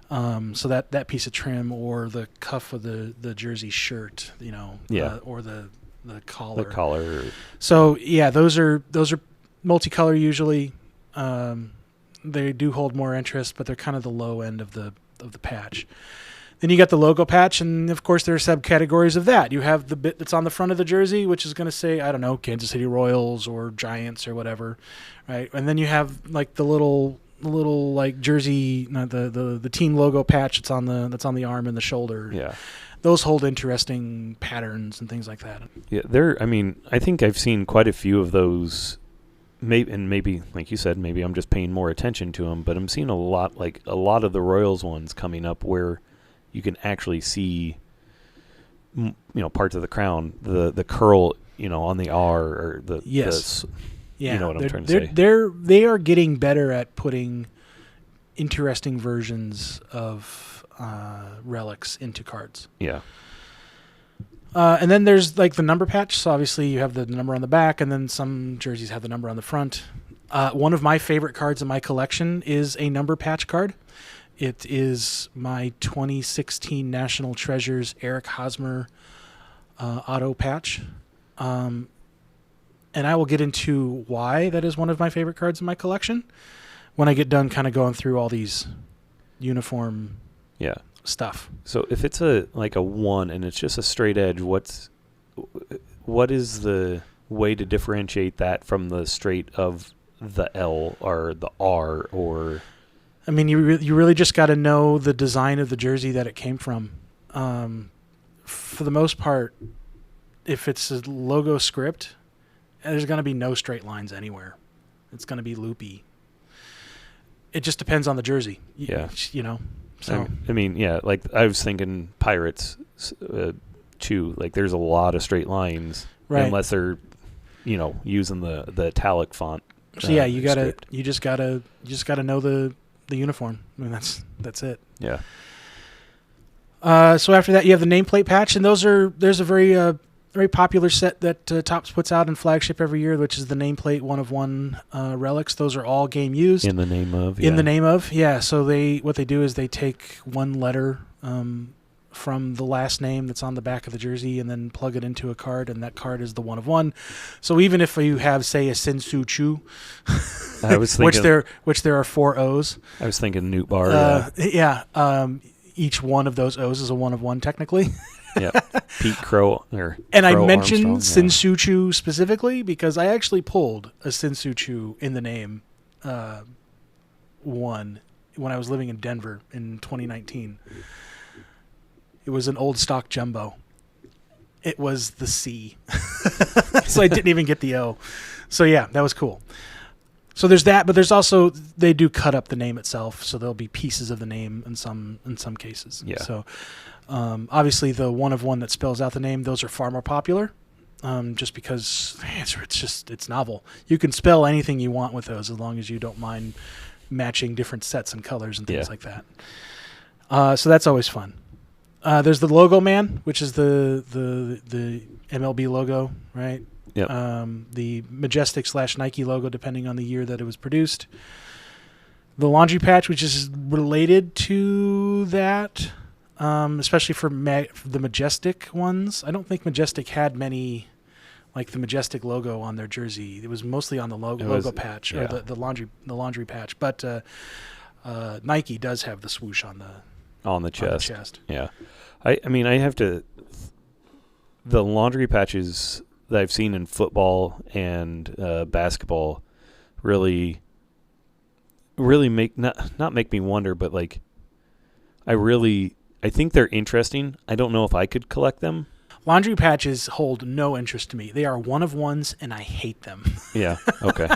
So that piece of trim, or the cuff of the jersey shirt, or the collar.
The collar.
So yeah, those are multicolor usually. They do hold more interest, but they're kind of the low end of the patch. Then you got the logo patch, and of course there are subcategories of that. You have the bit that's on the front of the jersey, which is going to say, I don't know, Kansas City Royals or Giants or whatever, right? And then you have like the little like jersey, the team logo patch that's on the arm and the shoulder.
Yeah.
Those hold interesting patterns and things like that.
Yeah, I think I've seen quite a few of those. Maybe, like you said, maybe I'm just paying more attention to them, but I'm seeing a lot of the Royals ones coming up where you can actually see, parts of the crown, the curl, on the R or the
yes.
You know what I'm trying to say.
They are getting better at putting interesting versions of relics into cards.
Yeah.
And then there's like the number patch. So obviously you have the number on the back, and then some jerseys have the number on the front. One of my favorite cards in my collection is a number patch card. It is my 2016 National Treasures Eric Hosmer auto patch. And I will get into why that is one of my favorite cards in my collection when I get done kind of going through all these uniform stuff.
So if it's a 1 and it's just a straight edge, what is the way to differentiate that from the straight of the L or the R? Or
I mean, you really just got to know the design of the jersey that it came from. For the most part, if it's a logo script, there's going to be no straight lines anywhere. It's going to be loopy. It just depends on the jersey.
Yeah.
So
I mean, yeah, like I was thinking Pirates too. Like there's a lot of straight lines,
right,
unless they're, using the italic font.
So yeah, you just gotta know the uniform. I mean, that's it.
Yeah.
So after that, you have the nameplate patch, and there's a very popular set that Topps puts out in flagship every year, which is the nameplate 1/1 relics. Those are all game used.
In the name of.
Yeah. So what they do is they take one letter from the last name that's on the back of the jersey and then plug it into a card, and that card is the 1/1. So even if you have, say, a Sinsu Chu,
I was thinking,
which there are 4 O's.
I was thinking Newt Bar.
Each one of those O's is a 1/1 technically.
Yeah, Pete Crow.
And I mentioned
Armstrong,
Sinsu Chu specifically because I actually pulled a Sinsu Chu in the name one when I was living in Denver in 2019. It was an old stock jumbo. It was the C. So I didn't even get the O. So yeah, that was cool. So there's that, but there's also, they do cut up the name itself, so there'll be pieces of the name in some cases.
Yeah.
So obviously the 1/1 that spells out the name, those are far more popular, just because it's novel. You can spell anything you want with those as long as you don't mind matching different sets and colors and things like that. So that's always fun. There's the Logo Man, which is the MLB logo, right?
Yep.
The Majestic / Nike logo, depending on the year that it was produced. The laundry patch, which is related to that, especially for the Majestic ones. I don't think Majestic had many, like the Majestic logo on their jersey. It was mostly on the logo patch or the laundry patch. But Nike does have the swoosh on the chest. Yeah,
I mean, I have to. The laundry patches that I've seen in football and basketball really make not make me wonder, but like I think they're interesting. I don't know if I could collect them.
Laundry patches hold no interest to me. They are one of ones, and I hate them.
Yeah. Okay.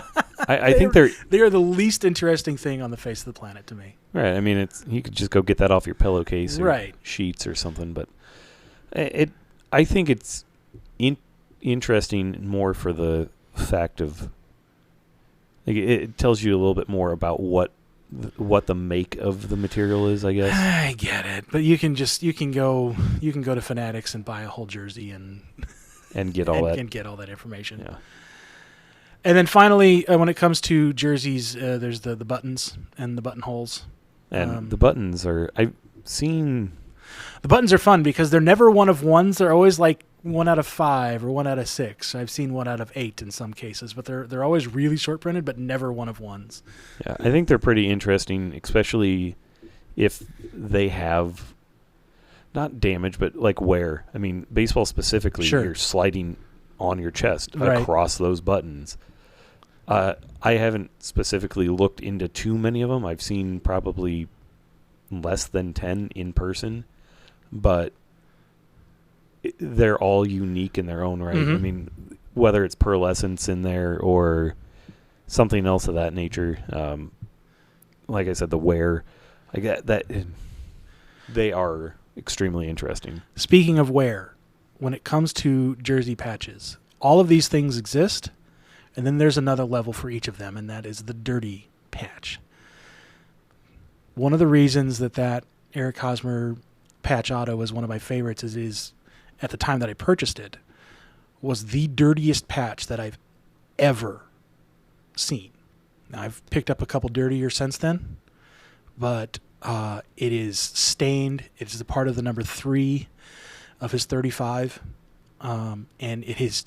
I think they
are the least interesting thing on the face of the planet to me.
Right. I mean, you could just go get that off your pillowcase or sheets or something. But I think it's interesting more for the fact of it tells you a little bit more about what the make of the material is, I guess.
I get it, but you can go to Fanatics and buy a whole jersey and
get all
that information.
Yeah.
And then finally, when it comes to jerseys, there's the buttons and the buttonholes.
And the buttons I've seen.
The buttons are fun because they're never one of ones. They're always like 1 out of 5 or 1 out of 6. I've seen 1 out of 8 in some cases, but they're always really short printed, but never one of ones.
Yeah, I think they're pretty interesting, especially if they have not damage, but like wear. I mean, baseball specifically, you're sliding on your chest across those buttons. I haven't specifically looked into too many of them. I've seen probably less than 10 in person, but they're all unique in their own right.
Mm-hmm.
I mean, whether it's pearlescence in there or something else of that nature, like I said, the wear, I get that they are extremely interesting.
Speaking of wear, when it comes to jersey patches, all of these things exist, and then there's another level for each of them, and that is the dirty patch. One of the reasons that Eric Hosmer patch auto was one of my favorites is at the time that I purchased it, was the dirtiest patch that I've ever seen. Now, I've picked up a couple dirtier since then, but it is stained. It is a part of the number 3 of his 35, and it's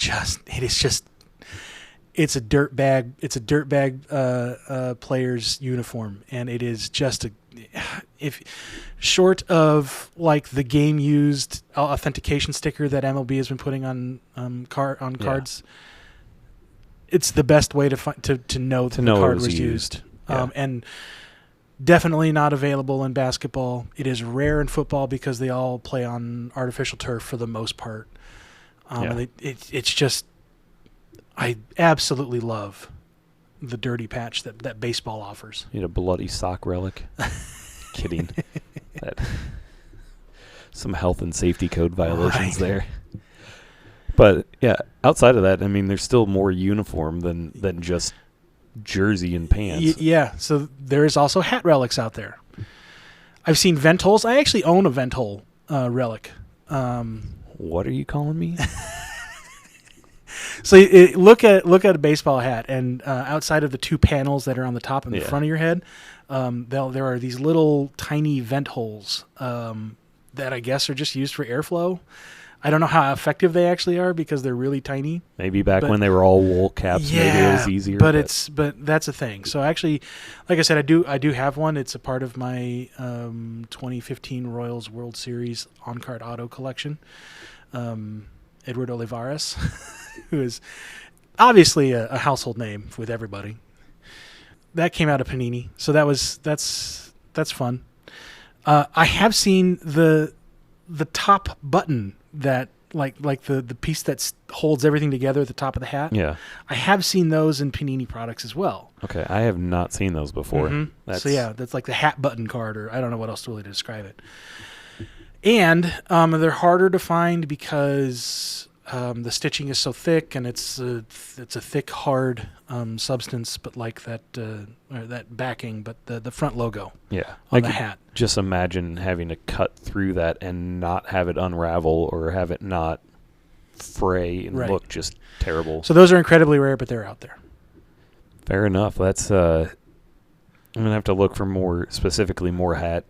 a dirtbag player's uniform, and it is just if short of like the game used authentication sticker that MLB has been putting on cards, it's the best way to know that the card was used. And definitely not available in basketball. It is rare in football because they all play on artificial turf for the most part. And it's just, I absolutely love the dirty patch that baseball offers.
You need a bloody sock relic. Kidding. Some health and safety code violations there. But yeah, outside of that, I mean, there's still more uniform than just jersey and pants.
Yeah, so there's also hat relics out there. I've seen vent holes. I actually own a vent hole relic.
What are you calling me?
So look at a baseball hat, and outside of the 2 panels that are on the top and the front of your head, there are these little tiny vent holes that I guess are just used for airflow. I don't know how effective they actually are because they're really tiny.
Maybe when they were all wool caps, maybe it was easier.
But that's a thing. So actually, like I said, I do have one. It's a part of my 2015 Royals World Series on-card auto collection. Edward Olivares, who is obviously a household name with everybody. That came out of Panini, so that's fun. I have seen the top button that like the piece that holds everything together at the top of the hat.
Yeah, I
have seen those in Panini products as well.
Okay, I have not seen those before.
Mm-hmm. That's like the hat button card, or I don't know what else to really describe it. And they're harder to find because the stitching is so thick, and it's a thick, hard substance, but like that backing, but the front logo on the hat.
Just imagine having to cut through that and not have it unravel or have it not fray and look just terrible.
So those are incredibly rare, but they're out there.
Fair enough. That's I'm gonna have to look for more hat.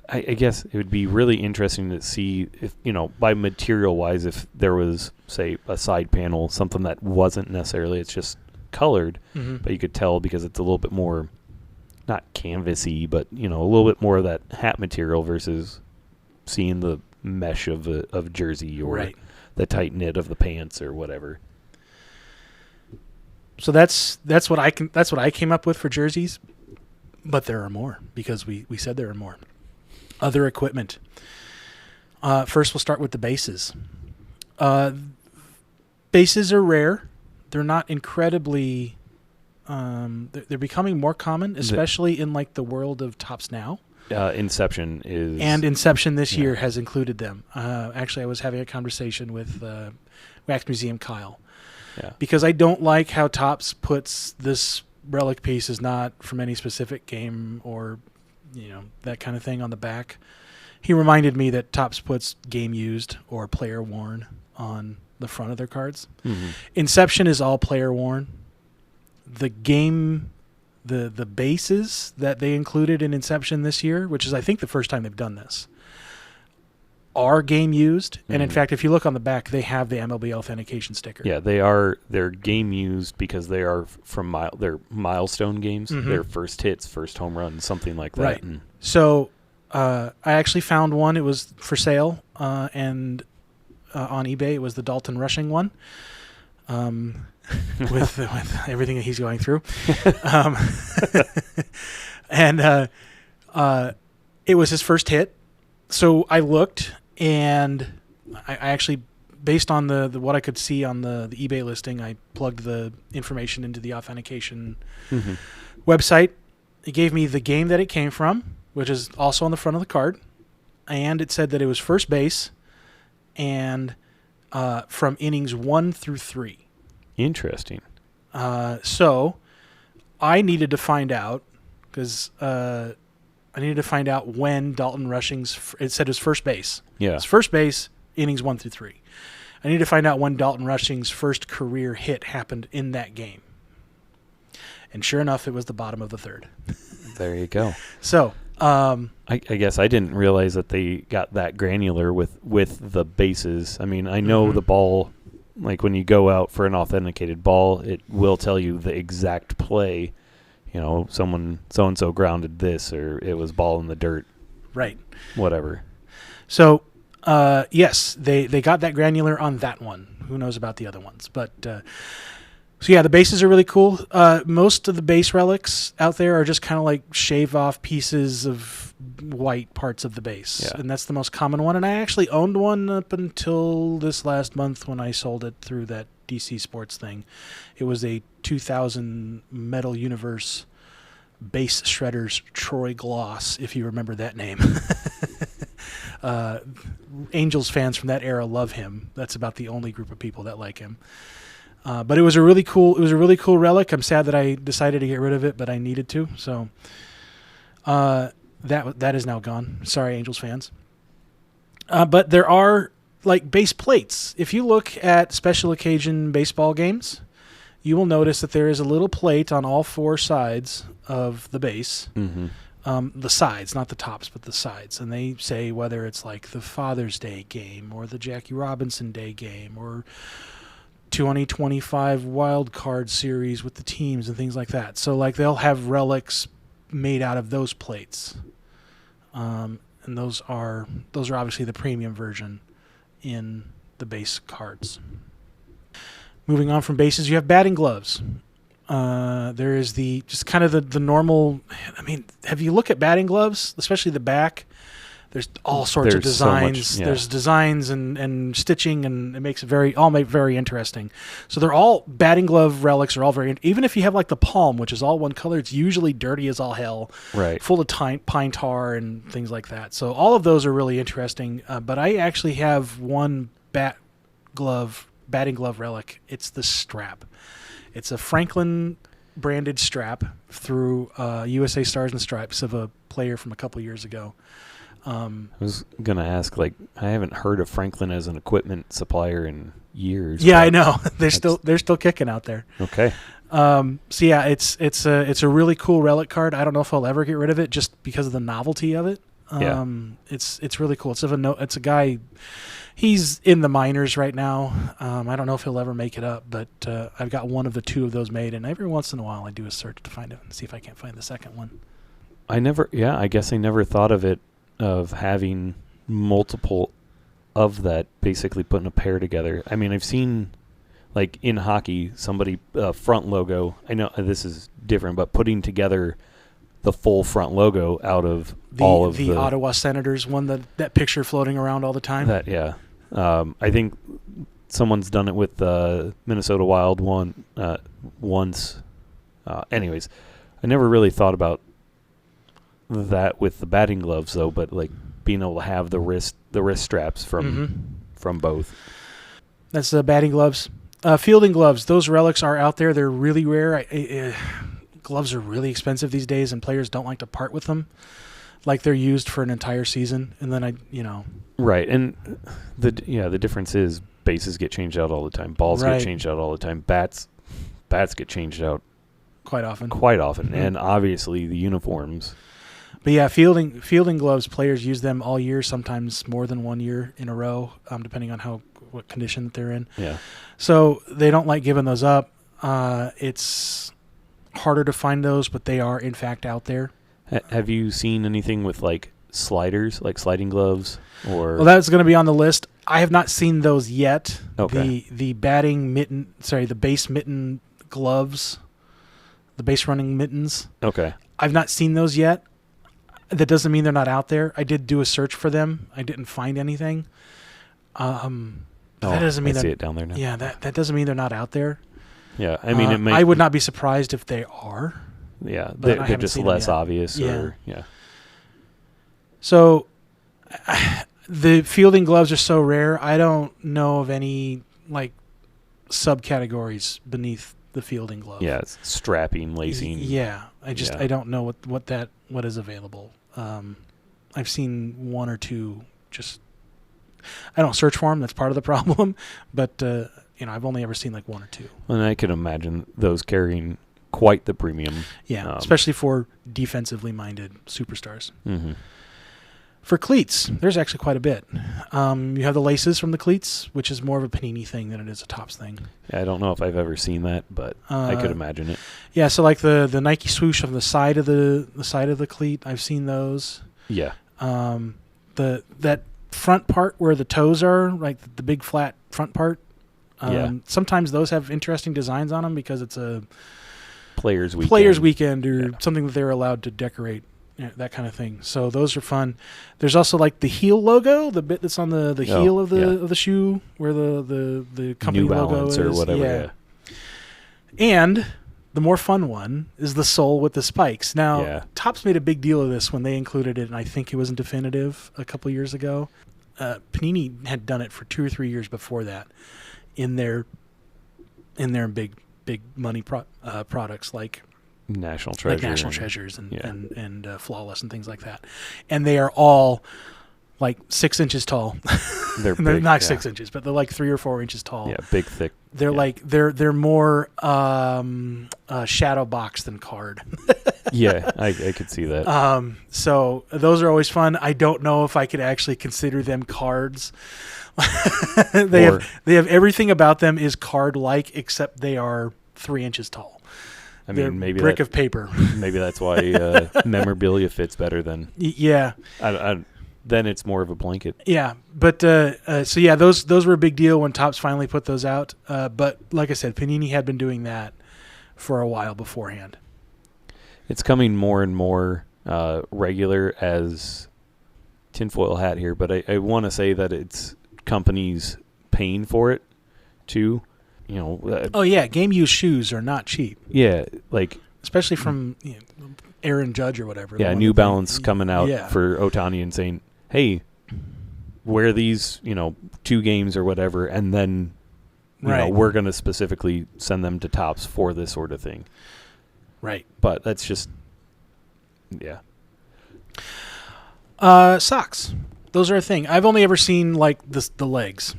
I guess it would be really interesting to see if, by material wise, if there was, say, a side panel, something that wasn't necessarily, it's just colored, but you could tell because it's a little bit more, not canvasy, but, a little bit more of that hat material versus seeing the mesh of jersey or the tight knit of the pants or whatever.
So that's what I came up with for jerseys, but there are more because we said there are more. Other equipment. First, we'll start with the bases. Bases are rare. They're not incredibly. They're becoming more common, especially in like the world of Topps now.
Inception
this year has included them. Actually, I was having a conversation with Wax Museum Kyle.
Yeah.
Because I don't like how Topps puts this relic piece is not from any specific game or that kind of thing on the back. He reminded me that Topps puts game used or player worn on the front of their cards.
Mm-hmm.
Inception is all player worn. The game, the bases that they included in Inception this year, which is I think the first time they've done this, are game used. Mm-hmm. And in fact, if you look on the back, they have the MLB authentication sticker.
Yeah, they're game used because they are from their milestone games, their first hits, first home run, something like that.
Right. So I actually found one. It was for sale, and on eBay, it was the Dalton Rushing one, with everything that he's going through, and it was his first hit. So I looked. And I actually, based on the what I could see on the eBay listing, I plugged the information into the authentication website. It gave me the game that it came from, which is also on the front of the card, and it said that it was first base and from innings 1 through 3.
Interesting.
So I needed to find out because I needed to find out when Dalton Rushing's. It said it was first base.
Yeah.
It's first base, innings 1 through 3. I needed to find out when Dalton Rushing's first career hit happened in that game. And sure enough, it was the bottom of the third.
There you go.
So,
I guess I didn't realize that they got that granular with the bases. I mean, I know the ball, like when you go out for an authenticated ball, it will tell you the exact play. Someone so-and-so grounded this, or it was ball in the dirt. Right. Whatever.
So, yes, they got that granular on that one. Who knows about the other ones? But, so yeah, the bases are really cool. Most of the base relics out there are just kind of like shave off pieces of white parts of the base.
Yeah.
And that's the most common one. And I actually owned one up until this last month when I sold it through that DC Sports thing. It was a 2000 Metal Universe Base Shredders Troy Gloss, if you remember that name. Angels fans from that era love him. That's about the only group of people that like him. But it was a really cool relic. I'm sad that I decided to get rid of it, but I needed to. So that is now gone. Sorry, Angels fans. But there are like base plates. If you look at special occasion baseball games, you will notice that there is a little plate on all 4 sides of the base.
Mm-hmm.
The sides, not the tops, but the sides. And they say whether it's like the Father's Day game or the Jackie Robinson Day game or 2025 wild card series with the teams and things like that. So like they'll have relics made out of those plates. And those are obviously the premium version in the base cards. Moving on from bases, you have batting gloves. There is just kind of the normal. I mean, have you look at batting gloves, especially the back? There's all sorts of
There's so much,
designs.
yeah.
There's designs and stitching, and it makes it very interesting. So they're all batting glove relics are all very. Even if you have like the palm, which is all one color, it's usually dirty as all hell,
Right.
full of pine tar and things like that. So all of those are really interesting. But I actually have one batting glove relic. It's the strap. It's a Franklin branded strap through USA Stars and Stripes of a player from a couple years ago.
I was gonna ask, like, I haven't heard of Franklin as an equipment supplier in years.
Yeah, I know. they're still kicking out there.
Okay.
So yeah, it's a really cool relic card. I don't know if I'll ever get rid of it just because of the novelty of it.
Yeah.
It's really cool. It's a guy. He's in the minors right now. I don't know if he'll ever make it up, but I've got one of the two of those made, and every once in a while I do a search to find it and see if I can't find the second one.
I guess I never thought of having multiple of that, basically putting a pair together. I mean, I've seen, like, in hockey, somebody front logo. I know this is different, but putting together the full front logo out of all of the
Ottawa Senators one, that picture floating around all the time.
That, yeah. I think someone's done it with Minnesota Wild one once. Anyways, I never really thought about that with the batting gloves though, but like being able to have the wrist straps from both.
That's the batting gloves. Fielding gloves. Those relics are out there. They're really rare. Gloves are really expensive these days, and players don't like to part with them. Like they're used for an entire season, and then
Right, and the difference is bases get changed out all the time, balls
Right.
get changed out all the time, bats get changed out
quite often.
and obviously the uniforms.
But yeah, fielding gloves, players use them all year, sometimes more than 1 year in a row, depending on what condition that they're in.
Yeah.
So they don't like giving those up. It's harder to find those, but they are in fact out there.
Have you seen anything with like sliders, like sliding gloves, or?
Well, that's going to be on the list. I have not seen those yet.
Okay.
The base mitten gloves, the base running mittens.
Okay.
I've not seen those yet. That doesn't mean they're not out there. I did do a search for them. I didn't find anything. That doesn't mean
I see it down there now.
Yeah, that doesn't mean they're not out there.
Yeah, I mean,
I would not be surprised if they are.
Yeah,
but I
they're
haven't
just
seen them
less
yet.
obvious.
Yeah.
Or yeah.
So the fielding gloves are so rare. I don't know of any like subcategories beneath the fielding glove.
Yeah, it's strapping, lacing.
Yeah, I
Yeah.
don't know what is available. I've seen one or two. Just I don't search for them. That's part of the problem. But I've only ever seen like one or two.
And I can imagine those carrying quite the premium.
Yeah, especially for defensively minded superstars.
Mm-hmm.
For cleats, there's actually quite a bit. You have the laces from the cleats, which is more of a Panini thing than it is a Topps thing.
Yeah, I don't know if I've ever seen that, but I could imagine it.
Yeah, so like the Nike swoosh on the side of the cleat, I've seen those.
Yeah.
That front part where the toes are, like the big flat front part. Sometimes those have interesting designs on them because it's a
Players weekend
or something that they're allowed to decorate. That kind of thing. So those are fun. There's also like the heel logo, the bit that's on the heel of the shoe where the company
New Balance
logo is.
or whatever. Yeah.
And the more fun one is the sole with the spikes. Now, Topps made a big deal of this when they included it, and I think it was in Definitive a couple years ago. Panini had done it for 2 or 3 years before that in their big money products like
National Treasures
and Flawless and things like that, and they are all like 6 inches tall.
They're
they're
big,
not 6 inches, but they're like 3 or 4 inches tall.
Yeah, big, thick.
They're like they're more shadow box than card.
Yeah, I could see that.
So those are always fun. I don't know if I could actually consider them cards. They have everything about them is card like, except they are 3 inches tall.
I mean, maybe
brick of paper.
Maybe that's why memorabilia fits better than.
Yeah.
Then it's more of a blanket.
Yeah, but so yeah, those were a big deal when Topps finally put those out. But like I said, Panini had been doing that for a while beforehand.
It's coming more and more regular as tinfoil hat here, but I want to say that it's companies paying for it too. You know.
Oh yeah, game used shoes are not cheap.
Yeah, like
especially from Aaron Judge or whatever.
Yeah, New Balance coming out for Otani and saying, "Hey, wear these, 2 games or whatever, and then you know, we're going to specifically send them to Topps for this sort of thing."
Right.
But that's just, yeah.
Socks. Those are a thing. I've only ever seen like the legs.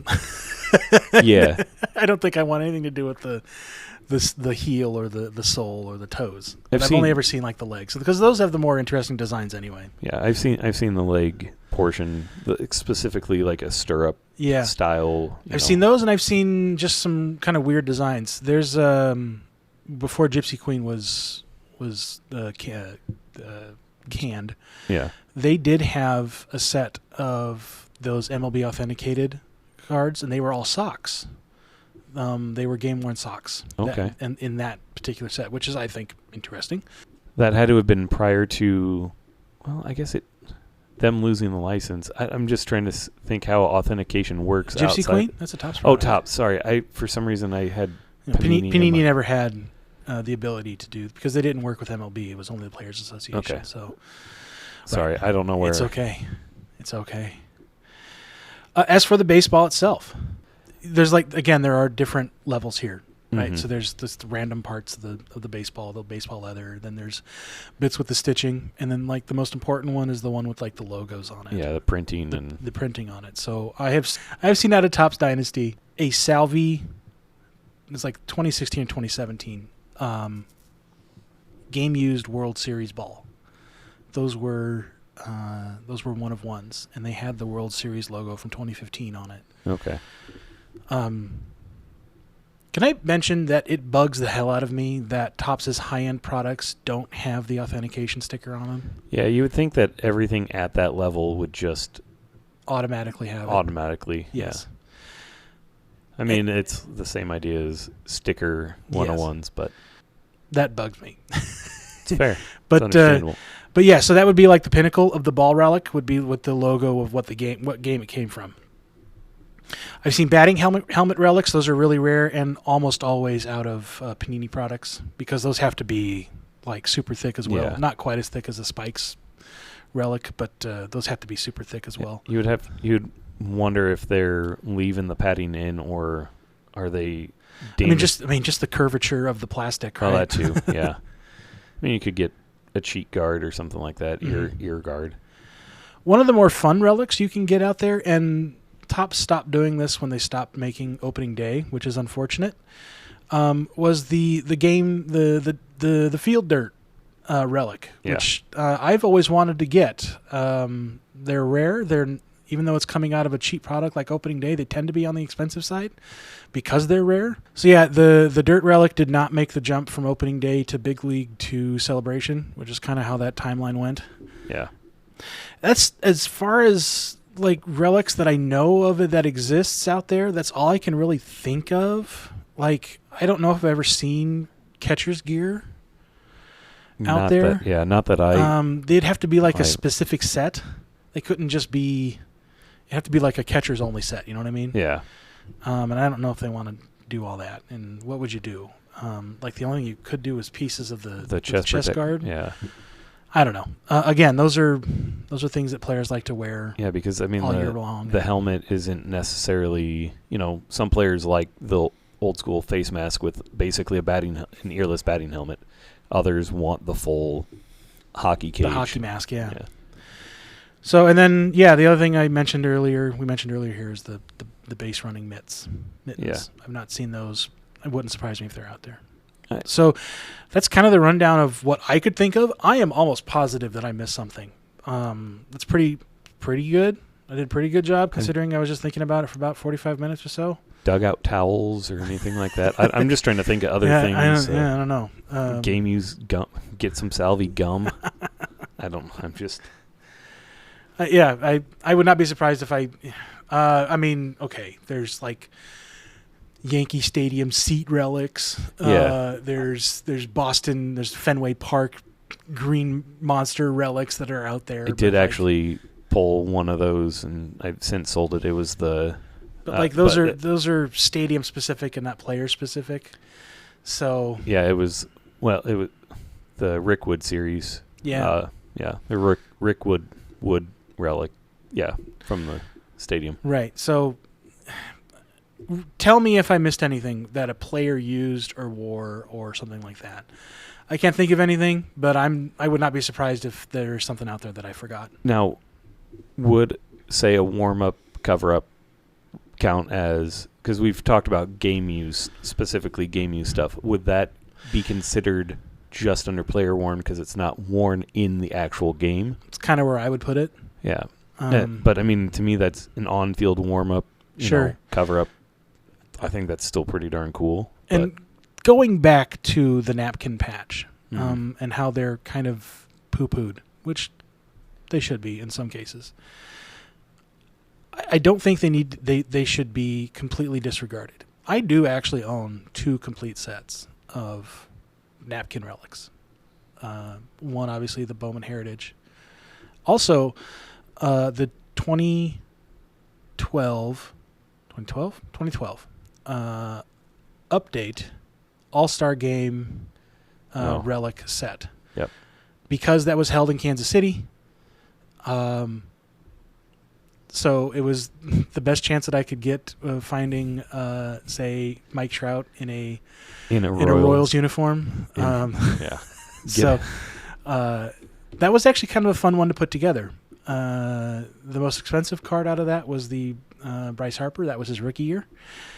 Yeah.
I don't think I want anything to do with the heel or the sole or the toes. I've only ever seen like the legs because those have the more interesting designs anyway.
Yeah, I've seen the leg portion, specifically like a stirrup style.
I've seen those, and I've seen just some kind of weird designs. There's before Gypsy Queen was canned.
Yeah,
they did have a set of those MLB authenticated cards, and they were all socks. They were game-worn socks.
Okay.
And in that particular set, which is, I think, interesting.
That had to have been prior to, well, I guess them losing the license. I'm just trying to think how authentication works.
Gypsy
outside.
Queen? That's a Topps
Oh,
product.
Topps. Sorry, for some reason I had
Panini never had the ability to do because they didn't work with MLB. It was only the Players Association.
Okay.
So,
sorry, I don't know where.
It's okay. It's okay. As for the baseball itself, there's there are different levels here, right?
Mm-hmm.
So there's the random parts of the baseball leather. Then there's bits with the stitching, and then like the most important one is the one with like the logos on it.
Yeah, the printing and
the printing on it. So I have seen out of Topps Dynasty a Salvi. It's like 2016 and 2017 game used World Series ball. Those were one of ones, and they had the World Series logo from 2015 on it.
Okay.
Can I mention that it bugs the hell out of me that Topps' high-end products don't have the authentication sticker on them?
Yeah, you would think that everything at that level would just
automatically have
it.
Yes.
Yeah. I mean, it's the same idea as sticker 101s, but
that bugs me.
It's fair.
But
it's understandable.
But yeah, so that would be like the pinnacle of the ball relic would be with the logo of what game it came from. I've seen batting helmet relics. Those are really rare and almost always out of Panini products because those have to be like super thick as well.
Yeah.
Not quite as thick as a Spikes relic, but those have to be super thick as well.
You'd wonder if they're leaving the padding in or are they damaged?
I mean just the curvature of the plastic, right?
Oh, that too. Yeah. I mean, you could get a cheek guard or something like that, ear guard.
One of the more fun relics you can get out there, and Topps stopped doing this when they stopped making opening day, which is unfortunate, was the field dirt relic, which I've always wanted to get. They're rare. Even though it's coming out of a cheap product like opening day, they tend to be on the expensive side because they're rare. So yeah, the dirt relic did not make the jump from opening day to big league to celebration, which is kind of how that timeline went.
Yeah.
That's as far as like relics that I know of that exists out there. That's all I can really think of. Like, I don't know if I've ever seen catcher's gear out there.
Not that I.
They'd have to be like a specific set. They couldn't just be. It have to be like a catcher's only set. You know what I mean?
Yeah.
And I don't know if they want to do all that. And what would you do? Like the only thing you could do is pieces of the chest guard.
Yeah.
I don't know. Again, those are things that players like to wear.
Yeah, because I mean,
all year long.
The helmet isn't necessarily. Some players like the old school face mask with basically an earless batting helmet. Others want the full hockey cage.
The hockey mask, yeah. So, and then, the other thing we mentioned earlier here is the base running mittens.
Yeah.
I've not seen those. It wouldn't surprise me if they're out there. So that's kind of the rundown of what I could think of. I am almost positive that I missed something. That's pretty good. I did a pretty good job considering I was just thinking about it for about 45 minutes or so.
Dugout towels or anything like that? I'm just trying to think of other things.
I don't know.
Game use gum. Get some Salvi gum. I'm just...
I would not be surprised if there's like Yankee Stadium seat relics. There's Fenway Park green monster relics that are out there.
I did actually pull one of those, and I've since sold it. It was the.
But like those are stadium specific and not player specific. So
yeah, it was the Rickwood series.
Yeah,
the Rickwood relic. Yeah, from the stadium.
Right. So tell me if I missed anything that a player used or wore or something like that. I can't think of anything, but I would not be surprised if there's something out there that I forgot.
Now, would say a warm-up cover-up count as, because we've talked about game use, specifically game use stuff, would that be considered just under player worn because it's not worn in the actual game?
It's kind of where I would put it.
Yeah. But I mean, to me, that's an on-field warm-up, cover-up. I think that's still pretty darn cool.
And going back to the napkin patch and how they're kind of poo-pooed, which they should be in some cases. I don't think they should be completely disregarded. I do actually own 2 complete sets of napkin relics. One, obviously, the Bowman Heritage. Also, the 2012 update All-Star Game relic set.
Yep.
Because that was held in Kansas City. So it was the best chance that I could get finding, say, Mike Trout in a Royals uniform.
Yeah.
So that was actually kind of a fun one to put together. The most expensive card out of that was the Bryce Harper. That was his rookie year,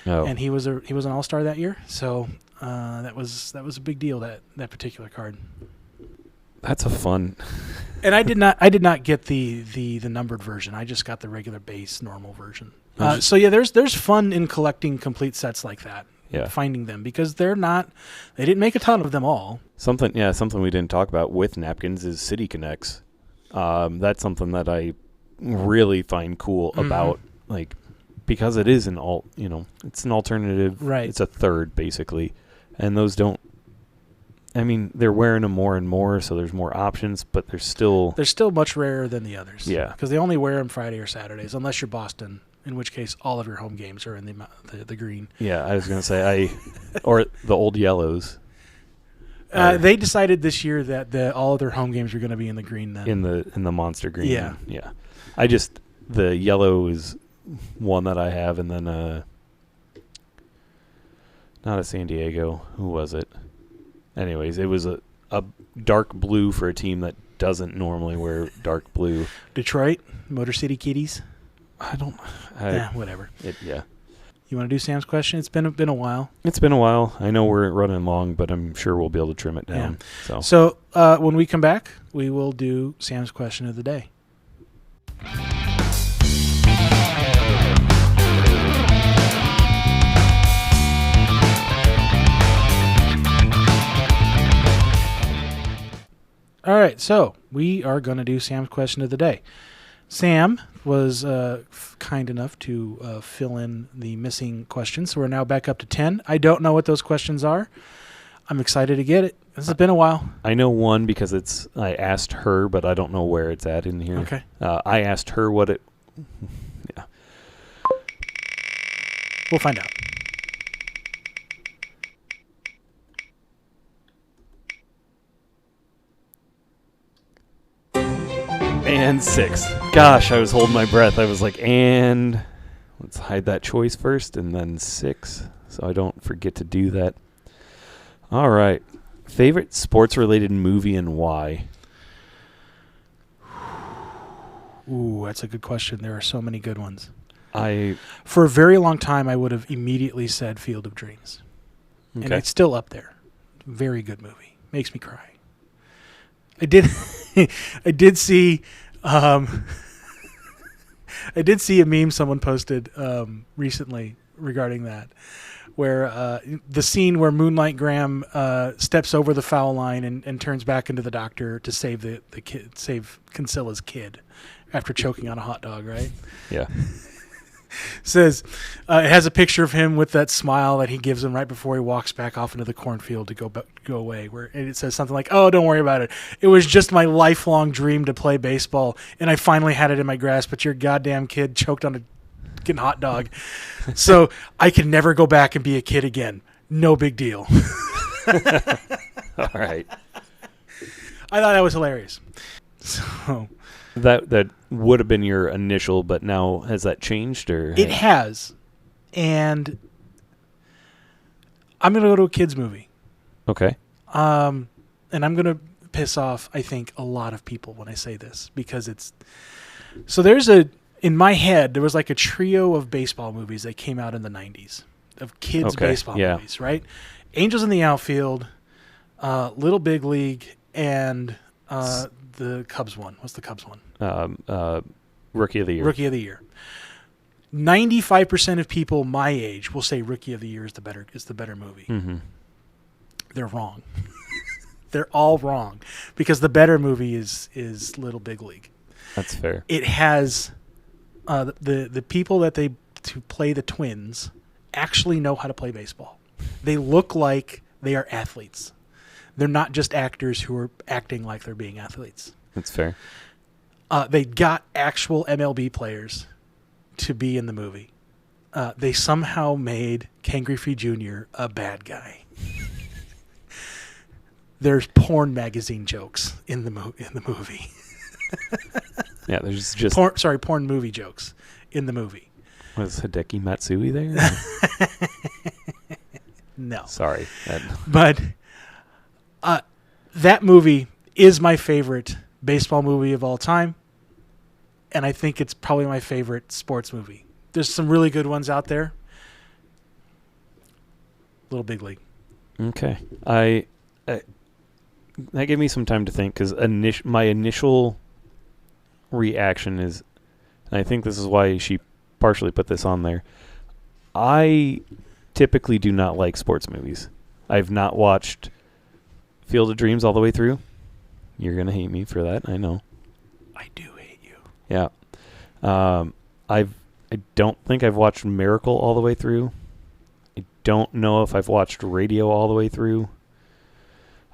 and he was an All-Star that year. So that was a big deal, that particular card.
That's a fun.
And I did not get the numbered version. I just got the regular base normal version. So yeah, there's fun in collecting complete sets like that.
Yeah.
Finding them, because they didn't make a ton of them all.
Something we didn't talk about with napkins is City Connects. That's something that I really find cool about, like, because it is it's an alternative.
Right.
It's a third basically, and those don't. I mean, they're wearing them more and more, so there's more options, but they're still
much rarer than the others.
Yeah,
because they only wear them Friday or Saturdays, unless you're Boston, in which case all of your home games are in the green.
Yeah, I was gonna say or the old yellows.
They decided this year that all of their home games are going to be in the green. Then
in the monster green.
Yeah.
The yellow is one that I have, and then not a San Diego. Who was it? Anyways, it was a dark blue for a team that doesn't normally wear dark blue.
Detroit, Motor City Kitties.
Whatever.
You want to do Sam's question? It's been a while.
It's been a while. I know we're running long, but I'm sure we'll be able to trim it down.
Yeah. So when we come back, we will do Sam's question of the day. All right, so we are going to do Sam's question of the day. Sam was kind enough to fill in the missing questions, so we're now back up to 10. I don't know what those questions are. I'm excited to get it. This has been a while.
I know one because I asked her, but I don't know where it's at in here.
Okay.
I asked her what it... Yeah.
We'll find out.
And 6. Gosh, I was holding my breath. I was like, and let's hide that choice first, and then 6, so I don't forget to do that. All right. Favorite sports-related movie and why?
Ooh, that's a good question. There are so many good ones.
For
a very long time, I would have immediately said Field of Dreams. Okay. And it's still up there. Very good movie. Makes me cry. I did see I did see a meme someone posted recently regarding that, where the scene where Moonlight Graham steps over the foul line and turns back into the doctor to save the kid, save Consilla's kid after choking on a hot dog, right?
Yeah.
Says it has a picture of him with that smile that he gives him right before he walks back off into the cornfield to go away. And it says something like, "Oh, don't worry about it. It was just my lifelong dream to play baseball, and I finally had it in my grasp. But your goddamn kid choked on a fucking hot dog, so I can never go back and be a kid again. No big deal."
All right.
I thought that was hilarious. So
that would have been your initial, but now has that changed or?
It has, and I'm gonna go to a kids movie.
Okay.
And I'm gonna piss off, I think, a lot of people when I say this because it's so. In my head, there was like a trio of baseball movies that came out in the '90s of kids baseball movies, right? Angels in the Outfield, Little Big League, and the Cubs one. What's the Cubs one?
Rookie of the Year.
Rookie of the Year. 95% of people my age will say Rookie of the Year is the better movie.
Mm-hmm.
They're wrong. They're all wrong because the better movie is Little Big League.
That's fair.
It has the people to play the Twins actually know how to play baseball. They look like they are athletes. They're not just actors who are acting like they're being athletes.
That's fair.
They got actual MLB players to be in the movie. They somehow made Ken Griffey Jr. a bad guy. There's porn magazine jokes in the movie.
Yeah, there's just
porn movie jokes in the movie.
Was Hideki Matsui there?
No.
Sorry.
But that movie is my favorite baseball movie of all time. And I think it's probably my favorite sports movie. There's some really good ones out there. Little Big League.
Okay. That gave me some time to think because my initial reaction is, and I think this is why she partially put this on there, I typically do not like sports movies. I've not watched Field of Dreams all the way through. You're going to hate me for that, I know.
I do hate you.
Yeah. I don't think I've watched Miracle all the way through. I don't know if I've watched Radio all the way through.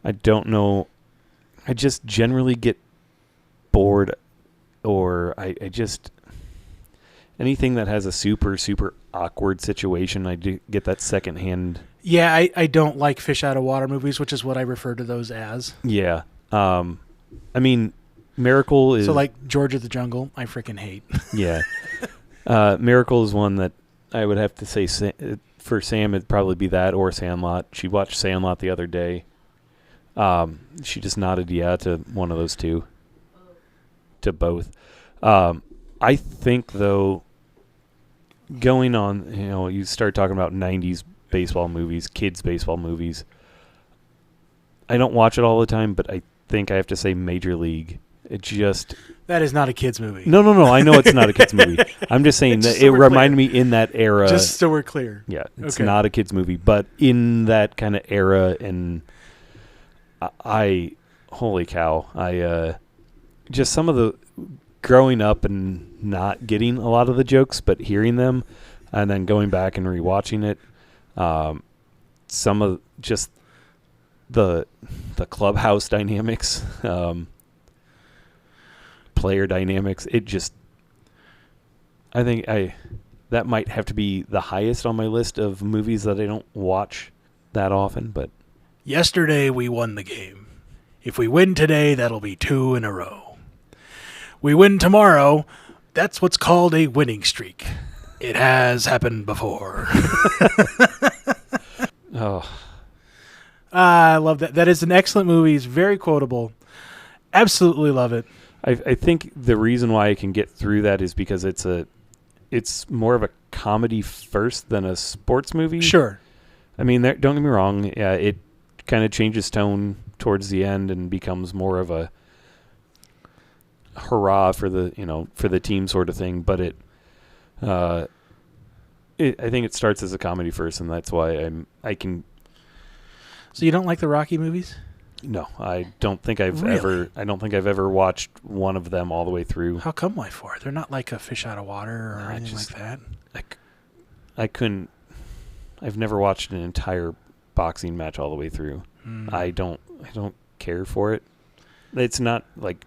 I don't know. I just generally get bored, or I just anything that has a super, super awkward situation, I do get that secondhand.
Yeah, I don't like fish out of water movies, which is what I refer to those as.
Yeah. I mean, Miracle is...
So like George of the Jungle, I freaking hate.
Yeah. Miracle is one that I would have to say for Sam, it'd probably be that or Sandlot. She watched Sandlot the other day. She just nodded yeah to one of those two. To both. I think, though, going on, you start talking about 90s baseball movies, kids baseball movies. I don't watch it all the time, but I think I have to say Major League. It just...
That is not a kid's movie.
No. I know it's not a kid's movie. I'm just saying that it reminded me in that era.
Just so we're clear.
Yeah, it's not a kid's movie, but in that kind of era, and holy cow, just some of the growing up and not getting a lot of the jokes, but hearing them, and then going back and rewatching it, some of just the clubhouse dynamics, player dynamics, it just, I think that might have to be the highest on my list of movies that I don't watch that often, but.
Yesterday we won the game. If we win today, that'll be 2 in a row. We win tomorrow, that's what's called a winning streak. It has happened before.
Oh.
I love that. That is an excellent movie. It's very quotable. Absolutely love it.
I think the reason why I can get through that is because it's more of a comedy first than a sports movie.
Sure.
I mean, don't get me wrong. Yeah, it kind of changes tone towards the end and becomes more of a hurrah for the team sort of thing. But I think it starts as a comedy first, and that's why I can.
So you don't like the Rocky movies?
No, I don't think I've
Really?
I don't think I've ever watched one of them all the way through.
How come? Why for? They're not like a fish out of water or anything like that.
I couldn't. I've never watched an entire boxing match all the way through. I don't care for it. It's not like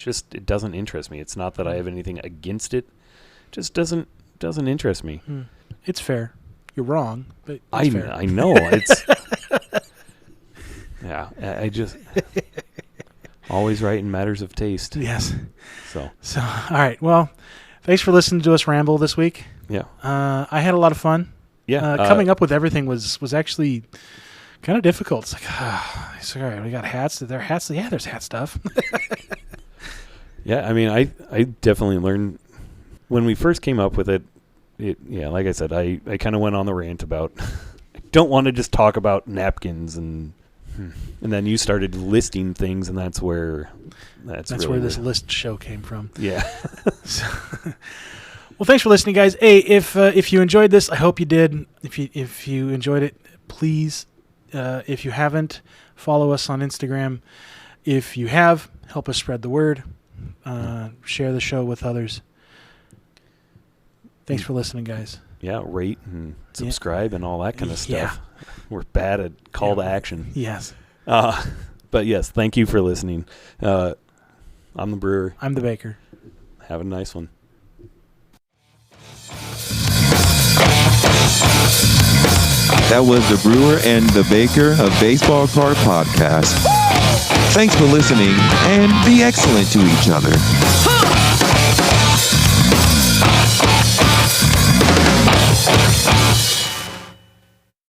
it doesn't interest me. It's not that I have anything against it. It just doesn't interest me.
It's fair. You're wrong, but it's fair.
I know. It's yeah. I just always right in matters of taste.
Yes.
So
all right. Well, thanks for listening to us ramble this week.
Yeah.
I had a lot of fun.
Yeah.
Coming up with everything was actually kind of difficult. It's like, all right, we got hats. There are hats. Yeah, there's hat stuff.
Yeah, I mean, I definitely learned when we first came up with it. Yeah, like I said, I kind of went on the rant about I don't want to just talk about napkins and then you started listing things, and that's where really
where this list show came from.
Yeah.
Well, thanks for listening, guys. Hey, if you enjoyed this, I hope you did. If you enjoyed it, please, if you haven't, follow us on Instagram. If you have, help us spread the word. Share the show with others. Thanks for listening, guys.
Yeah, rate and subscribe and all that kind of stuff. Yeah. We're bad at call to action.
Yes.
But yes, thank you for listening. I'm the brewer.
I'm the baker.
Have a nice one.
That was the Brewer and the Baker of Baseball Card Podcast. Thanks for listening, and be excellent to each other.